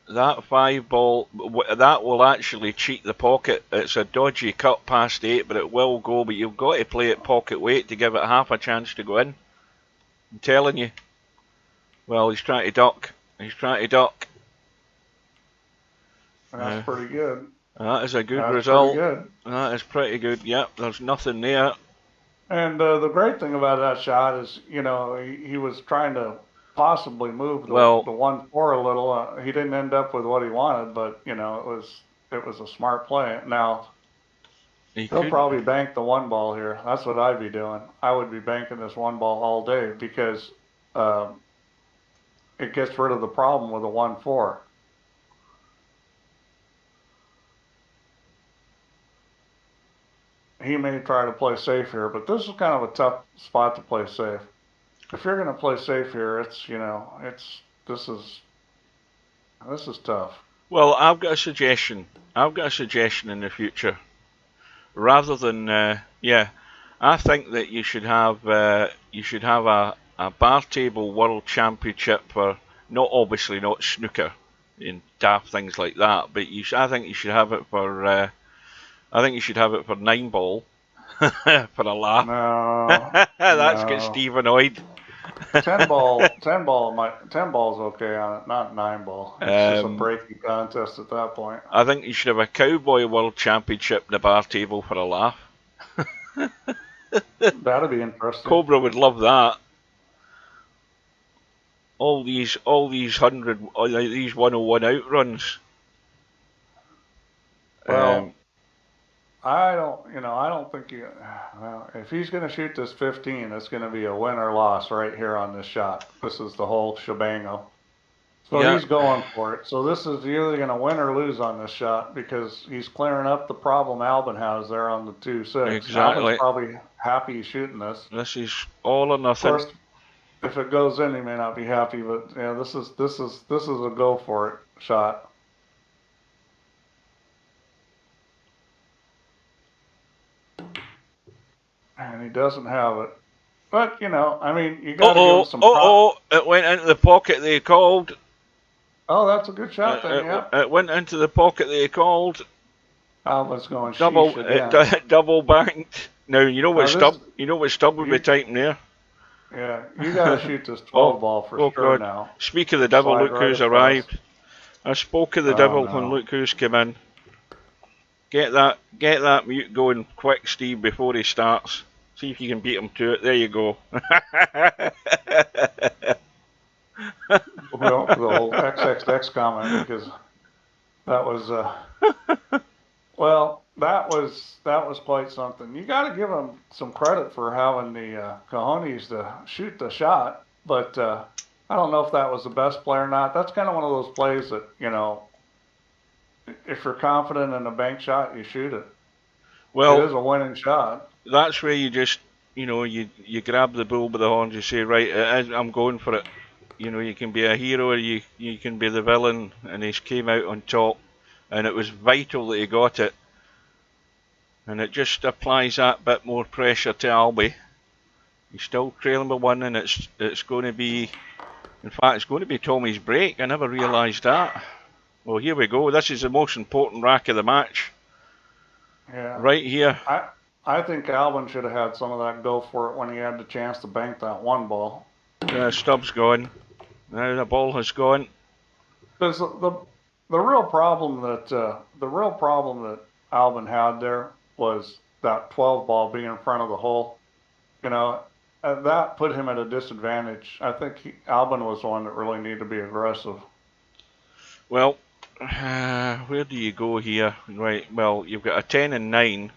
That 5 ball, that will actually cheat the pocket. It's a dodgy cut past 8, but it will go. But you've got to play it pocket weight to give it half a chance to go in. I'm telling you. Well, he's trying to duck. He's trying to duck. That's pretty good. That is a good result. Good. That is pretty good. Yep, there's nothing there. And the great thing about that shot is, you know, he was trying to possibly move the 1-4 a little. He didn't end up with what he wanted, but you know, it was a smart play. Now he'll probably bank the 1 ball here. That's what I'd be doing. I would be banking this 1 ball all day, because it gets rid of the problem with the 1-4. He may try to play safe here, but this is kind of a tough spot to play safe. If you're going to play safe here, this is tough. Well, I've got a suggestion. In the future. Rather than I think that you should have a bar table world championship for obviously not snooker and daft things like that, but I think you should have it for 9 ball for a laugh. No, that's got Steve annoyed. 10 ball's okay on it, not 9 ball. It's just a breaking contest at that point. I think you should have a Cowboy World Championship in the bar table for a laugh. That'd be interesting. Cobra would love that. All these 101 outruns. Well, I don't think well, if he's going to shoot this 15, it's going to be a win or loss right here on this shot. This is the whole shebango. So he's going for it. So this is either going to win or lose on this shot, because he's clearing up the problem Albin has there on the 2-6. Exactly. Albin's probably happy he's shooting this. This is all or nothing. Of course, if it goes in, he may not be happy, but yeah, this is a go for it shot. And he doesn't have it. But, you know, I mean, you got to give him some it went into the pocket they called. Oh, that's a good shot then, yeah. It went into the pocket that he called. Albin's going Double, sheesh again. double banked. Now you know what Now Stubb would be you, typing there. yeah, you got to shoot this 12 Oh, ball for oh sure God! now. Speak of the devil, Slide look right who's across. arrived. I spoke of the Oh devil when no. look who's come in. Get that mute going quick, Steve, before he starts. See if you can beat him to it. There you go. We went for the whole XXX comment because that was well, that was quite something. You got to give him some credit for having the cojones to shoot the shot, but I don't know if that was the best play or not. That's kind of one of those plays that, you know, if you're confident in a bank shot, you shoot it. Well, it is a winning shot. That's where you just, you grab the bull by the horns. You say, right, I'm going for it. You can be a hero, or you can be the villain, and he came out on top, and it was vital that he got it. And it just applies that bit more pressure to Albie. He's still trailing by one, and it's going to be, in fact, it's going to be Tommy's break. I never realised that. Well, here we go. This is the most important rack of the match. Yeah. Right here. I think Albin should have had some of that go for it when he had the chance to bank that one ball. Stubb's gone. Now the ball has gone. Because the real problem that Albin had there was that 12 ball being in front of the hole. You know, that put him at a disadvantage. I think Albin was the one that really needed to be aggressive. Well, where do you go here? Right. Well, you've got a 10 and 9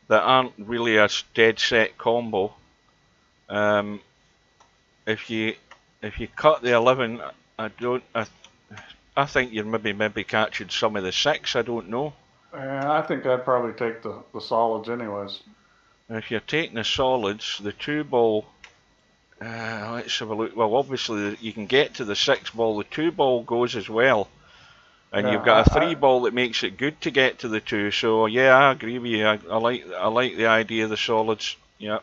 that aren't really a dead set combo. If you cut the 11, I think you're maybe catching some of the 6. I don't know. I think I'd probably take the solids anyways. If you're taking the solids, the 2 ball. Let's have a look. Well, obviously you can get to the 6 ball. The 2 ball goes as well. And you've got a 3 ball that makes it good to get to the 2. So yeah, I agree with you. I like the idea of the solids. Yeah.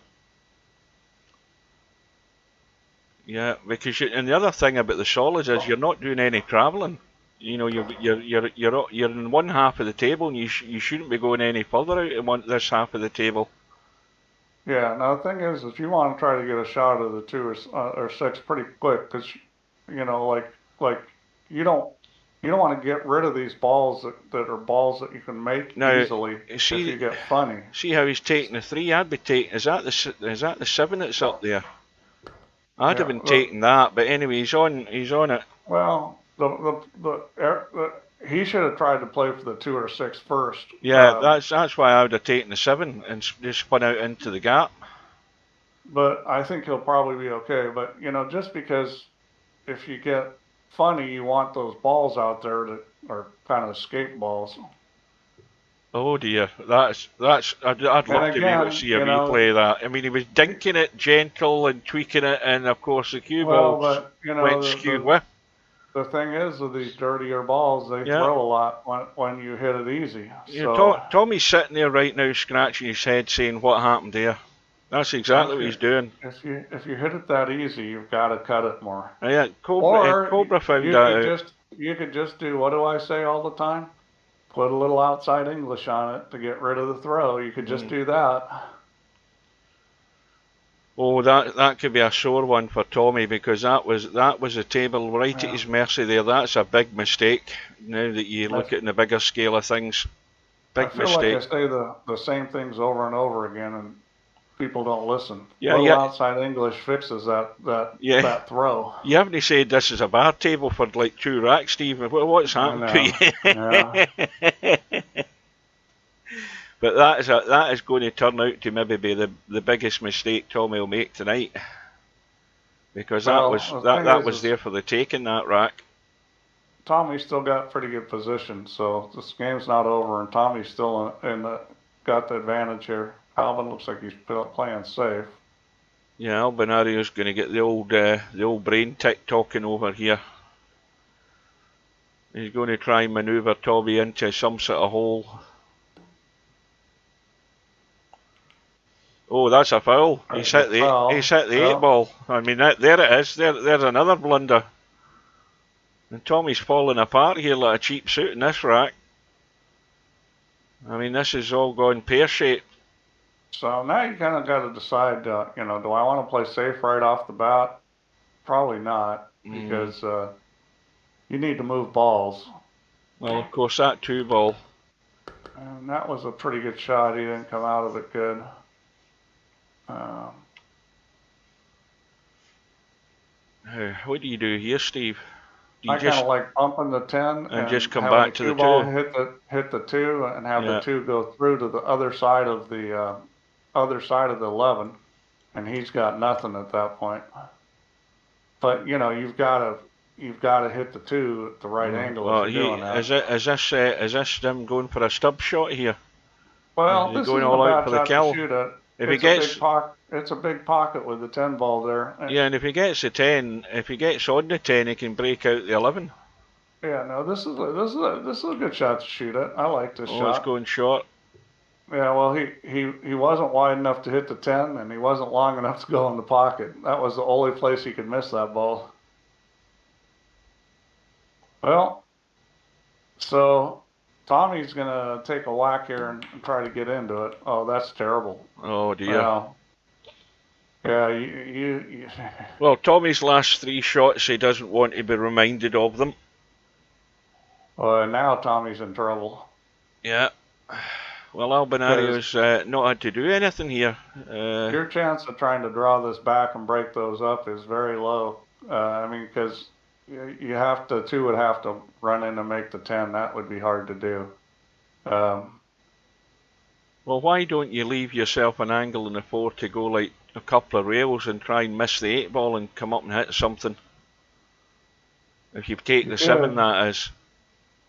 Yeah, because and the other thing about the solids is you're not doing any travelling. You're in one half of the table, and you shouldn't be going any further out in this half of the table. Yeah. Now the thing is, if you want to try to get a shot of the 2 or 6 pretty quick, because like you don't want to get rid of these balls that are balls that you can make easily if you get funny. See how he's taking the 3? I'd be taking. Is that the 7 that's up there? I'd have been taking that, but anyway, he's on it. Well, he should have tried to play for the 2 or 6 first. Yeah, that's why I would have taken the 7 and just spun out into the gap. But I think he'll probably be okay. But just because if you get funny, you want those balls out there that are kind of escape balls. Oh dear, I'd love to be able to see a replay of that. I mean, he was dinking it gentle and tweaking it, and of course the cue balls went skew with. The thing is, with these dirtier balls, they throw a lot when you hit it easy. Tommy's sitting there right now, scratching his head, saying, "What happened there?" That's exactly what he's doing. If you hit it that easy, you've got to cut it more. Yeah, Cobra found that out. You could just do, what do I say all the time? Put a little outside English on it to get rid of the throw. You could just do that. Oh, that could be a sore one for Tommy, because that was a table right at his mercy there. That's a big mistake. Now that you look at the bigger scale of things, big mistake. I feel like I say the same things over and over again, and people don't listen. Yeah, outside English fixes that throw. You haven't said this is a bar table for like 2 racks, Steve. What's happened to you? But that is going to turn out to maybe be the biggest mistake Tommy will make tonight, because that was there for the taking, that rack. Tommy's still got pretty good position, so this game's not over, and Tommy's still got the advantage here. Alvin looks like he's playing safe. Yeah, Albinario's going to get the old brain tick talking over here. He's going to try and manoeuvre Tommyy into some sort of hole. Oh, that's a foul. He's hit the 8 ball. I mean, there it is. There's another blunder. And Tommy's falling apart here like a cheap suit in this rack. I mean, this is all going pear-shaped. So now you kind of got to decide, you know, do I want to play safe right off the bat? Probably not, because you need to move balls. Well, of course, that 2-ball. And that was a pretty good shot. He didn't come out of it good. What do you do here, Steve? Do you I kind of like bumping the 10 and just come having back to the 2 ball 2? hit the 2 and have the 2 go through to the other side of the 11, and he's got nothing at that point. But you know, you've got to hit the 2 at the right angle if you're doing that. Is this them going for a stub shot here? Well, this going isn't all a out bad for the shot kill. to shoot at. If it's he gets, it's a big pocket with the 10 ball there. Yeah, and if he gets the 10, if he gets on the 10, he can break out the 11. Yeah, no, this is a good shot to shoot at. I like this shot. Oh, it's going short. Yeah, well, he wasn't wide enough to hit the 10, and he wasn't long enough to go in the pocket. That was the only place he could miss that ball. Well, so Tommy's going to take a whack here and try to get into it. Oh, that's terrible. Oh, dear. Well, yeah, you Well, Tommy's last 3 shots, he doesn't want to be reminded of them. Well, now Tommy's in trouble. Yeah. Well, Albinario's not had to do anything here. Your chance of trying to draw this back and break those up is very low. I mean, because you have to, 2 would have to run in and make the 10. That would be hard to do. Well, why don't you leave yourself an angle in the 4 to go like a couple of rails and try and miss the 8-ball and come up and hit something? If you take the 7, that is.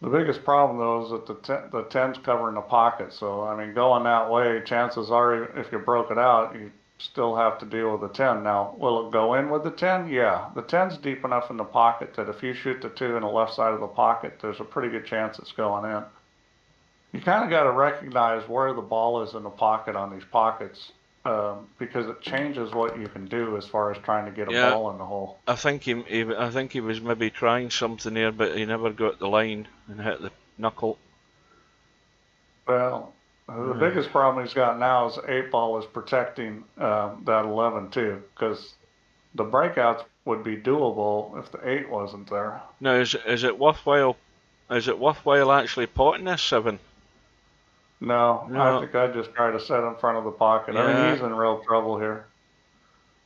The biggest problem, though, is that the 10's covering the pocket. So, I mean, going that way, chances are, if you broke it out, you still have to deal with the 10. Now, will it go in with the 10? Yeah. The 10's deep enough in the pocket that if you shoot the 2 in the left side of the pocket, there's a pretty good chance it's going in. You kind of got to recognize where the ball is in the pocket on these pockets, because it changes what you can do as far as trying to get a ball in the hole. I think he was maybe trying something there, but he never got the line and hit the knuckle. Well, the biggest problem he's got now is the 8-ball is protecting that 11 too, because the breakouts would be doable if the 8 wasn't there. Now, is it worthwhile? Is it worthwhile actually potting this 7? No, I think I'd just try to set in front of the pocket. Yeah. I mean, he's in real trouble here.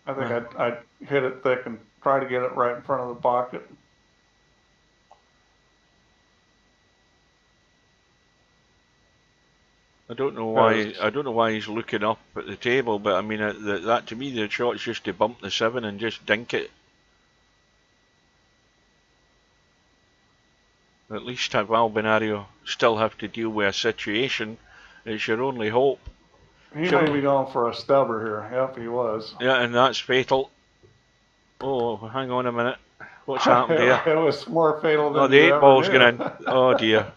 I think I'd hit it thick and try to get it right in front of the pocket. I don't know why he's looking up at the table, but I mean that to me the shot's just to bump the 7 and just dink it. At least have Albinario still have to deal with a situation. It's your only hope. He may be going for a stubber here. Yep, he was. Yeah, and that's fatal. Oh, hang on a minute. What's happened here? It was more fatal than the 8-ball's going in. Oh dear.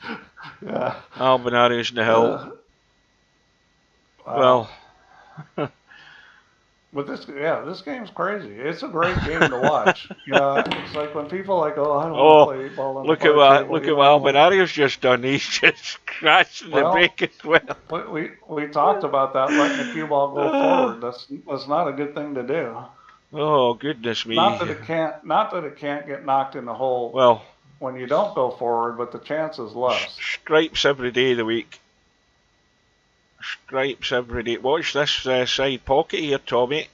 Yeah. Albinario's in the hill. Wow. Well. But this game's crazy. It's a great game to watch. You know, it's like when people are like, oh, I don't want to play 8-ball on the look at what Albinario's just done. He's just crashed the break as well. We talked about that, letting the cue ball go forward. That's not a good thing to do. Oh goodness me! Not that it can't get knocked in the hole. Well, when you don't go forward, but the chance is less. Stripes every day of the week. Stripes every day. Watch this side pocket here, Tommy.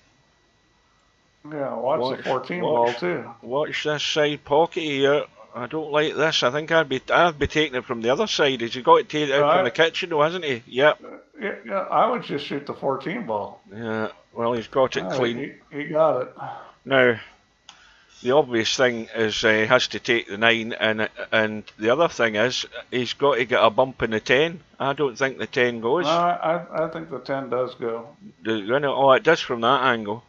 Yeah, watch the 14 ball too. Watch this side pocket here. I don't like this. I think I'd be taking it from the other side. He's got to take it out from the kitchen, though, hasn't he? Yep. Yeah, I would just shoot the 14 ball. Yeah. Well, he's got it clean. He got it. Now, the obvious thing is he has to take the 9, and the other thing is he's got to get a bump in the 10. I don't think the 10 goes. I think the 10 does go. Oh, it does from that angle.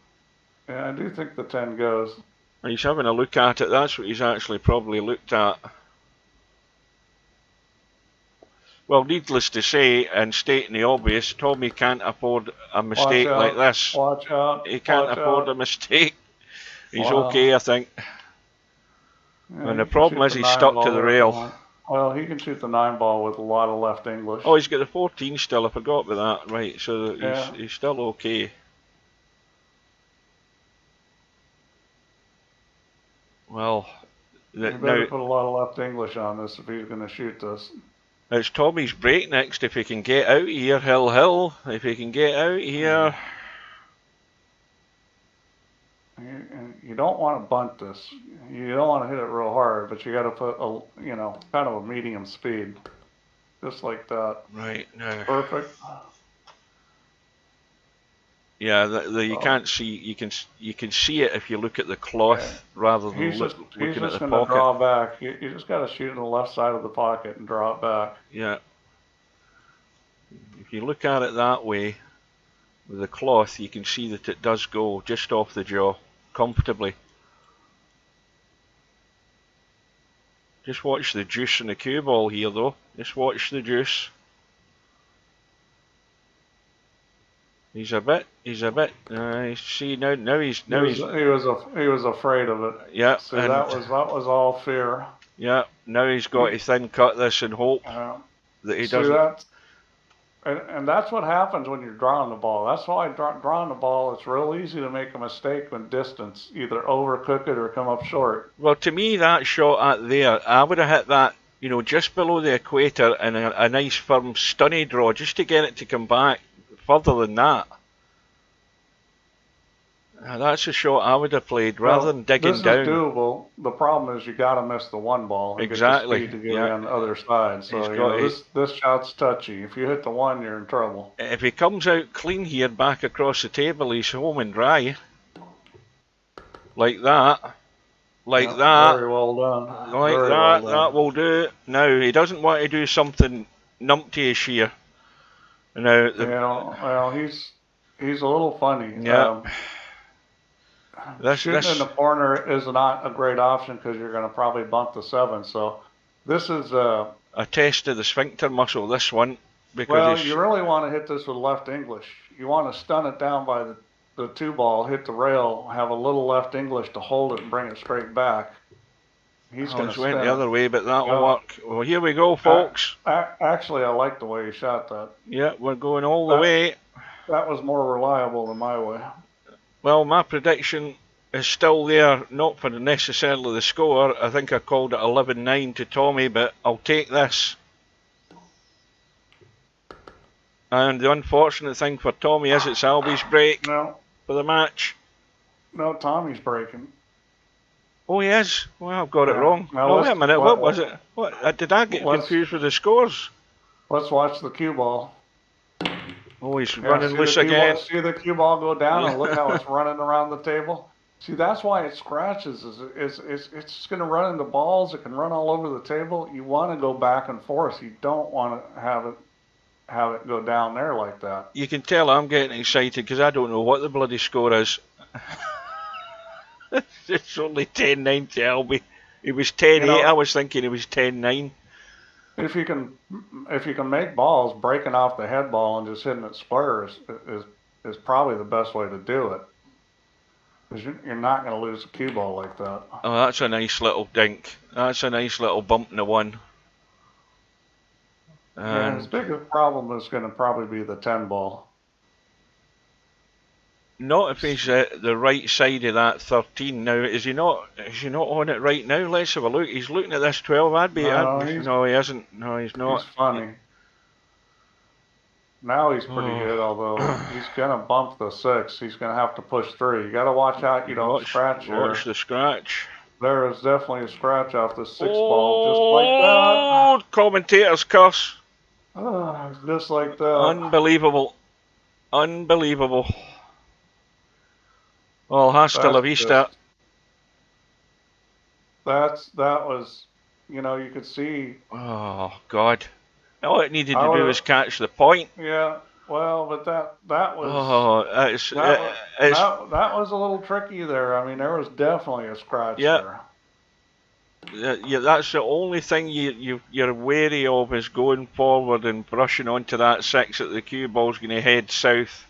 Yeah, I do think the 10 goes. He's having a look at it. That's what he's actually probably looked at. Well, needless to say, and stating the obvious, Tommy can't afford a mistake like this. Watch out. He can't afford a mistake. He's okay, I think. Yeah, And the he can problem shoot is the he's 9 stuck ball to the there if he rail. wants. Well, he can shoot the 9 ball with a lot of left English. Oh, he's got the 14 still. I forgot about that. Right, so Yeah. he's still okay. Well, He now better put a lot of left English on this if he's going to shoot this. it's Tommy's break next. If he can get out here, hill. If he can get out here. You don't want to bunt this. You don't want to hit it real hard, but you got to put a, kind of a medium speed, just like that. Right now. Perfect. Yeah, you can't see. You can see it if you look at the cloth rather than looking at the He's just going pocket. to draw back. You just got to shoot in the left side of the pocket and draw it back. Yeah. If you look at it that way, with the cloth, you can see that it does go just off the jaw, comfortably. Just watch the juice in the cue ball here, though. Just watch the juice. He's a bit. See now he's. He was afraid of it. Yeah. See, that was all fear. Yeah. Now he's got to thin cut this and hope that he doesn't. And that's what happens when you're drawing the ball. That's why drawing the ball, it's real easy to make a mistake with distance, either overcook it or come up short. Well, to me, that shot at there, I would have hit that, just below the equator and a nice firm stunny draw just to get it to come back. Further than that, that's a shot I would have played rather than digging down. This is doable. The problem is you got to miss the 1 ball and exactly. get the speed to get on the other side. So this shot's touchy. If you hit the 1, you're in trouble. If he comes out clean here, back across the table, he's home and dry. Like that. Like that. Very well done. Like very that. Well done. That will do. Now he doesn't want to do something numpty-ish here. Now, he's a little funny. Yeah. Shooting in the corner is not a great option because you're going to probably bump the 7. So this is a test of the sphincter muscle. This one, because you really want to hit this with left English. You want to stun it down by the 2 ball, hit the rail, have a little left English to hold it and bring it straight back. He's going to went the other way, but that'll work. Well, here we go, folks. Actually, I like the way he shot that. Yeah, we're going all the way. That was more reliable than my way. Well, my prediction is still there, not for necessarily the score. I think I called it 11-9 to Tommy, but I'll take this. And the unfortunate thing for Tommy is it's Albie's break for the match. No, Tommy's breaking. Oh, he is? Well, I've got it wrong. Now, wait a minute, what was it? What did I get confused with the scores? Let's watch the cue ball. Oh, he's running loose again. See the cue ball go down and look how it's running around the table? See, that's why it scratches. It's going to run into balls. It can run all over the table. You want to go back and forth. You don't want to have it go down there like that. You can tell I'm getting excited because I don't know what the bloody score is. It's only 10-9 to Albie. It was 10-8. I was thinking it was 10-9. If you can make balls, breaking off the head ball and just hitting it square is probably the best way to do it. Because you're not going to lose a cue ball like that. Oh, that's a nice little dink. That's a nice little bump in the 1. And his biggest problem is going to probably be the 10 ball. Not if he's at the right side of that 13 now. Is he not on it right now? Let's have a look. He's looking at this 12. No, he isn't. No, he's not. He's funny. Now he's pretty good, although he's going to bump the 6. He's going to have to push 3. You got to watch out you don't scratch here. Watch the scratch. There is definitely a scratch off the 6 ball, just like that. Oh, commentator's curse. Just like that. Unbelievable. Unbelievable. Well, hasta la vista. That was, you could see. Oh, God. All it needed to do was catch the point. Yeah, well, but that was. Oh, that was a little tricky there. I mean, there was definitely a scratch there. Yeah, that's the only thing you're wary of is going forward and brushing onto that 6 that the cue ball's going to head south.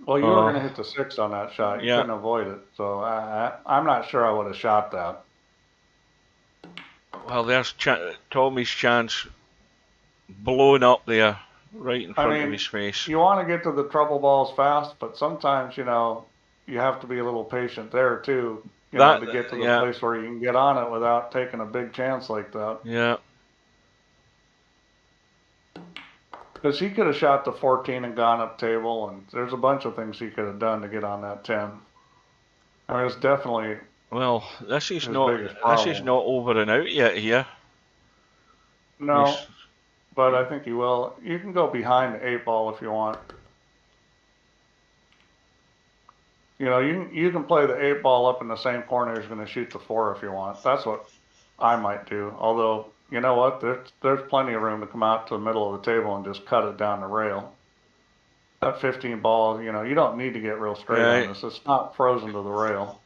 Well, you were going to hit the 6 on that shot. You couldn't avoid it. So I'm not sure I would have shot that. Well, there's Tommy's chance blown up there, right in front of his face. You want to get to the trouble balls fast, but sometimes, you know, you have to be a little patient there too, you know, to get to the place where you can get on it without taking a big chance like that. Yeah. Because he could have shot the 14 and gone up table, and there's a bunch of things he could have done to get on that 10. I mean, it's definitely. Well, this is not over and out yet here. No, but I think he will. You can go behind the 8 ball if you want. You know, you can play the 8 ball up in the same corner as going to shoot the 4 if you want. That's what I might do. Although, you know what? There's plenty of room to come out to the middle of the table and just cut it down the rail. That 15 ball, you know, you don't need to get real straight on this. It's not frozen to the rail.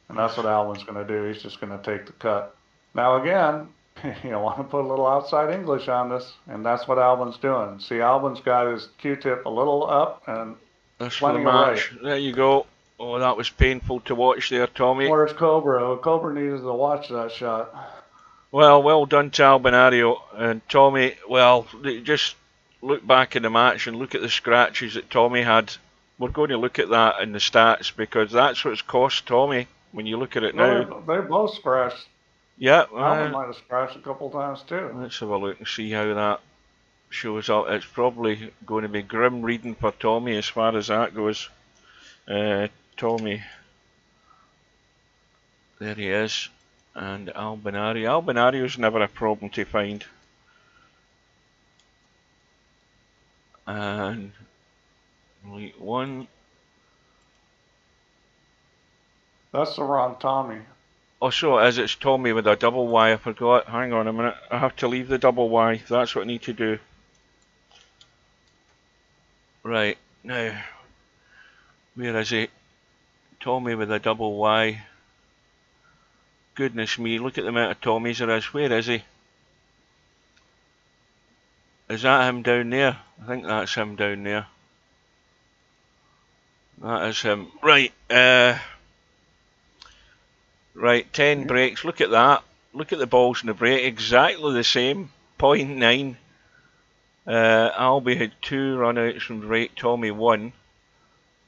And that's what Albin's going to do. He's just going to take the cut. Now again, you want to put a little outside English on this, and that's what Albin's doing. See, Albin's got his Q-tip a little up and plenty of right. There you go. Oh, that was painful to watch there, Tommy. Where's Cobra? Cobra needed to watch that shot. Well done to Albinario. And Tommy, well, just look back in the match and look at the scratches that Tommy had. We're going to look at that in the stats because that's what's cost Tommy when you look at it now. They both scratched. Yeah. Albin might have scratched a couple times too. Let's have a look and see how that shows up. It's probably going to be grim reading for Tommy as far as that goes. Tommy. There he is. And Albinario. Albinario's never a problem to find. And Elite 1. That's the wrong Tommy. Oh, so it is. It's Tommy with a double Y. I forgot. Hang on a minute. I have to leave the double Y. That's what I need to do. Right. Now, where is he? Tommy with a double Y. Goodness me, look at the amount of Tommies there is. Where is he? Is that him down there? I think that's him down there. That is him. Right, right, 10 breaks. Look at that. Look at the balls in the break. Exactly the same. 0.9. Albie had 2 runouts from break. Tommy 1.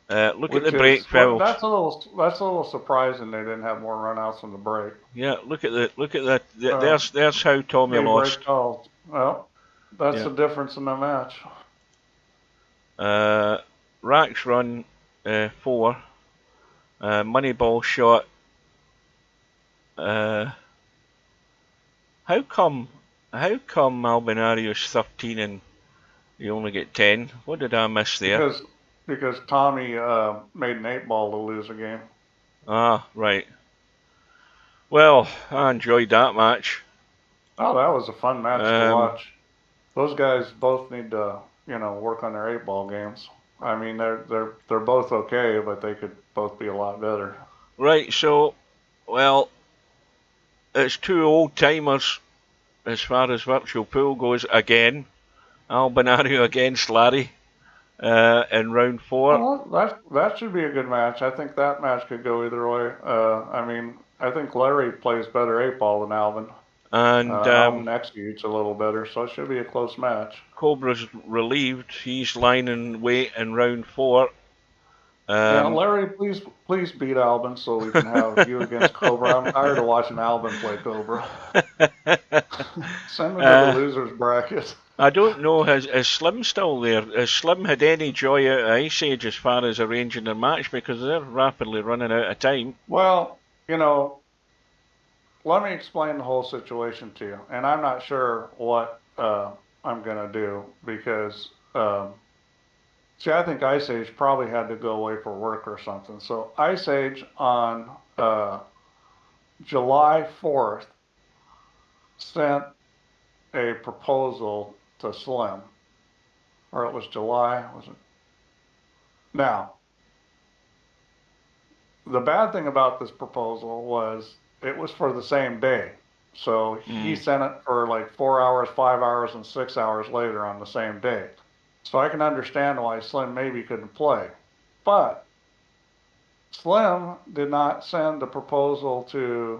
Look at the break fouls. That's a little surprising they didn't have more runouts from the break. Yeah, look at the there's how Tommy lost. Well, that's the difference in the match. Racks run 4. Moneyball shot. How come Albinario's 13 and you only get 10? What did I miss there? Because Tommy made an 8 ball to lose a game. Ah, right. Well, I enjoyed that match. Oh, that was a fun match to watch. Those guys both need to, you know, work on their 8 ball games. I mean, they're both okay, but they could both be a lot better. Right. So, well, it's 2 old timers as far as virtual pool goes again. Albinario against Larry. In round 4. Well, that should be a good match. I think that match could go either way. I mean, I think Larry plays better 8 ball than Alvin. And Alvin executes a little better, so it should be a close match. Cobra's relieved. He's lying in wait in round 4. Yeah, Larry, please beat Albin so we can have you against Cobra. I'm tired of watching Albin play Cobra. Send him to the losers bracket. I don't know, is Slim still there? Has Slim had any joy out of Ice Age as far as arranging their match because they're rapidly running out of time? Well, you know, let me explain the whole situation to you. And I'm not sure what I'm going to do because, see, I think Ice Age probably had to go away for work or something. So Ice Age on July 4th sent a proposal to Slim, or it was July, was it? Now, the bad thing about this proposal was it was for the same day. So he sent it for like 4 hours, 5 hours, and 6 hours later on the same day. So I can understand why Slim maybe couldn't play. But Slim did not send the proposal to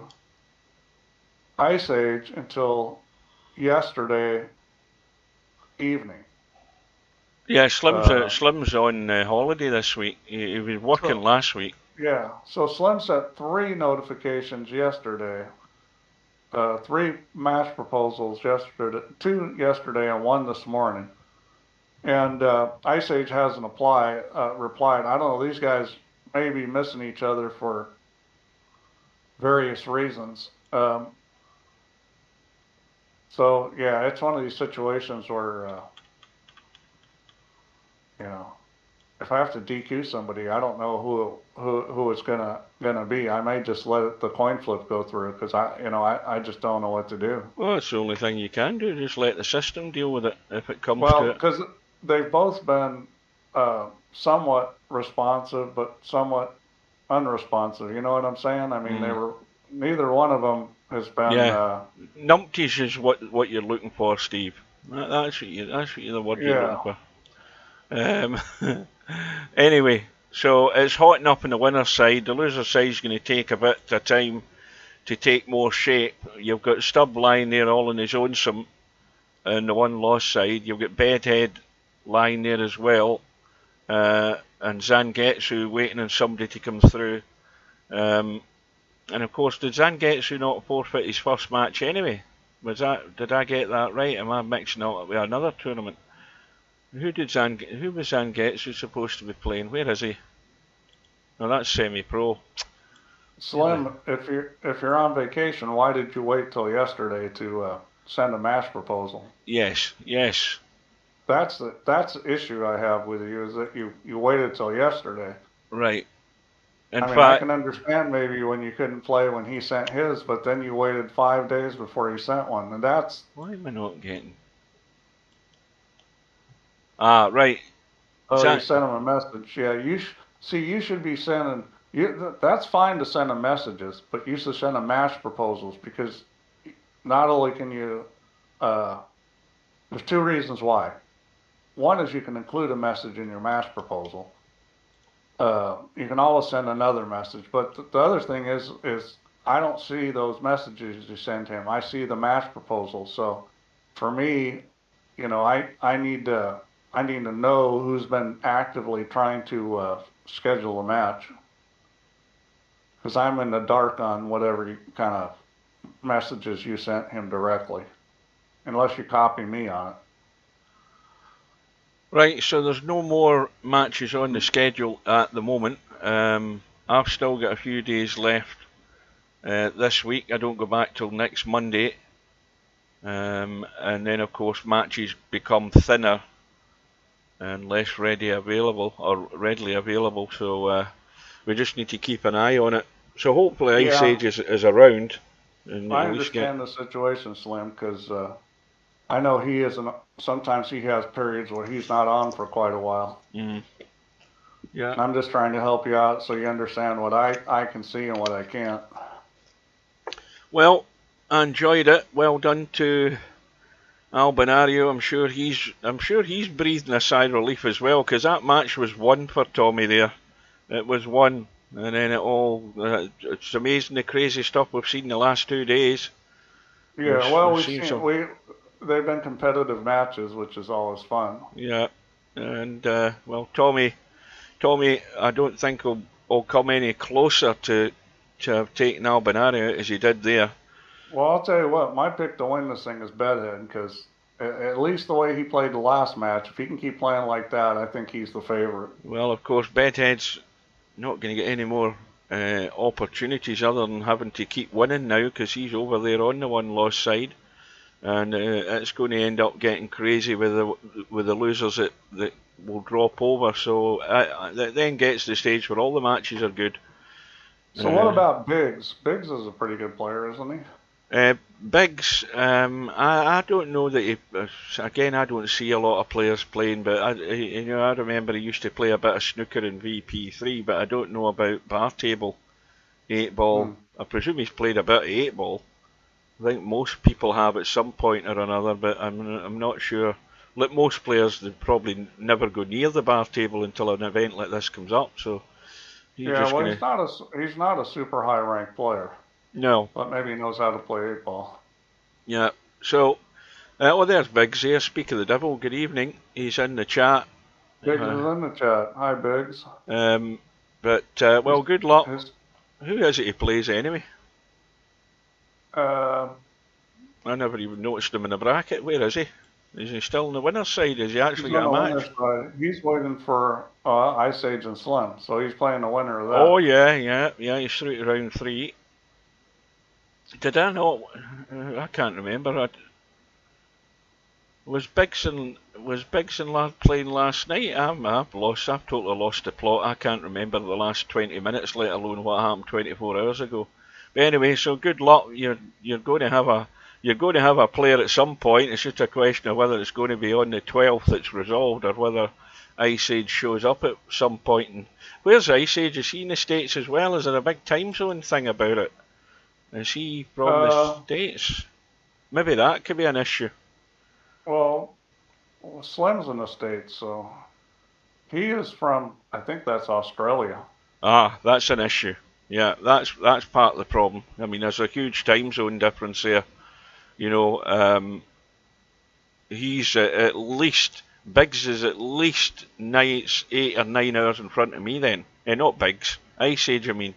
Ice Age until yesterday evening. Yeah, Uh, Slim's on holiday this week. He was working so last week. yeah, so Slim sent 3 notifications yesterday. 3 match proposals yesterday, 2 yesterday and 1 this morning. And Ice Age hasn't replied. I don't know. These guys may be missing each other for various reasons. So yeah, it's one of these situations where you know, if I have to DQ somebody, I don't know who it's gonna be. I may just let the coin flip go through because I just don't know what to do. Well, that's the only thing you can do. Just let the system deal with it if it comes to Well, it. because they've both been somewhat responsive, but somewhat unresponsive. You know what I'm saying? I mean, Mm. neither one of them has been. Yeah, numpties is what you're looking for, Steve. That's what the word you're looking Yeah. for. Anyway, so it's hotting up on the winner's side. The loser side is going to take a bit of time to take more shape. You've got Stubb lying there all on his own some on the one loss side. You've got Bedhead lying there as well. And Zangetsu waiting on somebody to come through. And of course, did Zangetsu not forfeit his first match anyway? Did I get that right? Am I mixing up with another tournament? Who was Zangetsu supposed to be playing? Where is he? No, that's semi-pro. Slim, if you're on vacation, why did you wait till yesterday to send a match proposal? Yes. That's the issue I have with you is that you waited till yesterday. Right. In I mean, I fact, can understand maybe when you couldn't play when he sent his, but then you waited 5 days before he sent one, and that's. why am I not getting? Ah, right. Oh, you Zan, sent him a message. Yeah, you should be sending. That's fine to send him messages, but you should send him match proposals because not only can you. There's 2 reasons why. One is you can include a message in your match proposal. You can always send another message, but the other thing is I don't see those messages you send him. I see the match proposal. So for me, I need to know who's been actively trying to schedule a match because I'm in the dark on whatever kind of messages you sent him directly, unless you copy me on it. right, so there's no more matches on the schedule at the moment. I've still got a few days left this week. I don't go back till next Monday. And then, of course, matches become thinner and less readily available. So we just need to keep an eye on it. So hopefully Ice Yeah, Age is around, and I at least get. understand the situation, Slim, because I know he isn't. Sometimes he has periods where he's not on for quite a while. Mm, yeah. And I'm just trying to help you out so you understand what I can see and what I can't. Well, I enjoyed it. Well done to Albinario. I'm sure he's breathing a sigh of relief as well because that match was won for Tommyy there. It was won, and then it's amazing the crazy stuff we've seen the last 2 days. Yeah, well, We've we've seen seen some, they've been competitive matches, which is always fun. yeah, and well, Tommyy, I don't think will come any closer to have taken Albinario as he did there. Well, I'll tell you what, my pick to win this thing is Bedhead because at least the way he played the last match, if he can keep playing like that, I think he's the favorite. Well, of course, Bedhead's not going to get any more opportunities other than having to keep winning now because he's over there on the one loss side, and it's going to end up getting crazy with the losers that will drop over. So that then gets to the stage where all the matches are good. So what about Biggs? Biggs is a pretty good player, isn't he? Biggs, I don't know that he. Again, I don't see a lot of players playing, but I remember he used to play a bit of snooker in VP3, but I don't know about bar table, 8 ball. I presume he's played a bit of 8 ball. I think most people have at some point or another, but I'm not sure. Like most players, they probably never go near the bar table until an event like this comes up. So he's Yeah, just well, gonna. he's not a super high ranked player. No. But maybe he knows how to play 8-ball. Yeah. So, oh, there's Biggs here. Speak of the devil. Good evening. He's in the chat. Biggs is in the chat. Hi, Biggs. Well, good luck. His, Who is it he plays anyway? uh, I never even noticed him in the bracket. Where is he? Is he still on the winner's side? Has he actually he's on got the a winner's match? side. He's waiting for Ice Age and Slim, so he's playing the winner of that. Oh yeah. He's through to round 3. Did I not? I can't remember. Was Biggs and Lad playing last night? I've totally lost the plot. I can't remember the last 20 minutes, let alone what happened 24 hours ago. But anyway, so good luck. You're going to have a player at some point. It's just a question of whether it's going to be on the 12th that's resolved, or whether Ice Age shows up at some point. And where's Ice Age? Is he in the States as well? Is there a big time zone thing about it? Is he from the States? Maybe that could be an issue. Well, Slim's in the States, so he is from, I think that's Australia. Ah, that's an issue. Yeah, that's part of the problem. I mean, there's a huge time zone difference there. You know, he's at least, Biggs is at least 8 or 9 hours in front of me then. Not Biggs, Ice Age, I mean.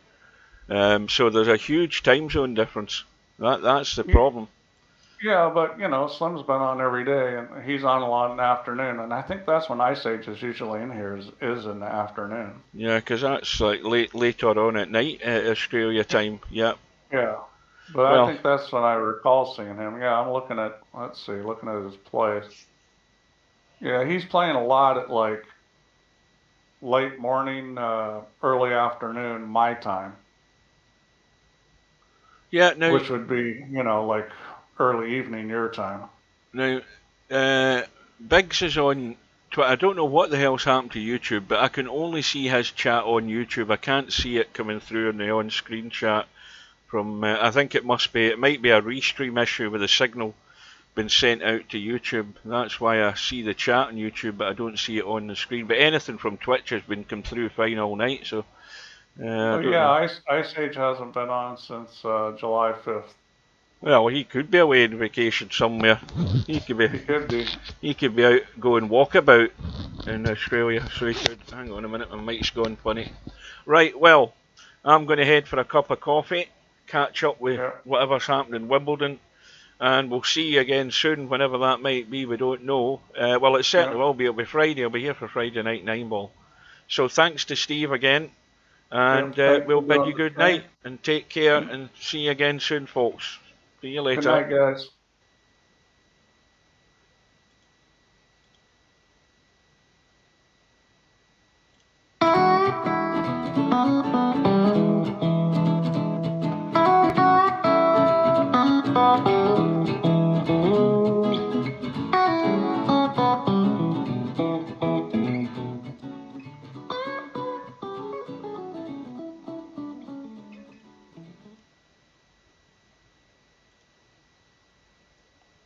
So there's a huge time zone difference. That's the problem. Yeah, but you know, Slim's been on every day, and he's on a lot in the afternoon, and I think that's when Ice Age is usually in here, is in the afternoon. Yeah, because that's like later on at night at Australia time. Yeah. Yeah, but well, I think that's when I recall seeing him. Yeah, I'm looking at, looking at his plays. Yeah, he's playing a lot at like late morning, early afternoon, my time. Yeah, no. Which would be, you know, like early evening your time. Now, Biggs is on Twitter. I don't know what the hell's happened to YouTube, but I can only see his chat on YouTube. I can't see it coming through on the on-screen chat from, I think it might be a restream issue with the signal been sent out to YouTube. That's why I see the chat on YouTube, but I don't see it on the screen. But anything from Twitch has been come through fine all night, so... Ice Age hasn't been on since July 5th. Well, he could be away on vacation somewhere. He could be out going walkabout in Australia, so he could. Hang on a minute, my mic's gone funny. Right, well, I'm going to head for a cup of coffee, catch up with whatever's happened in Wimbledon, and we'll see you again soon, whenever that might be, we don't know. Well, it certainly will be. It'll be Friday. I'll be here for Friday night 9-ball. So thanks to Steve again, and we'll bid you good night, and take care, and see you again soon, folks. See you later. Good night, guys.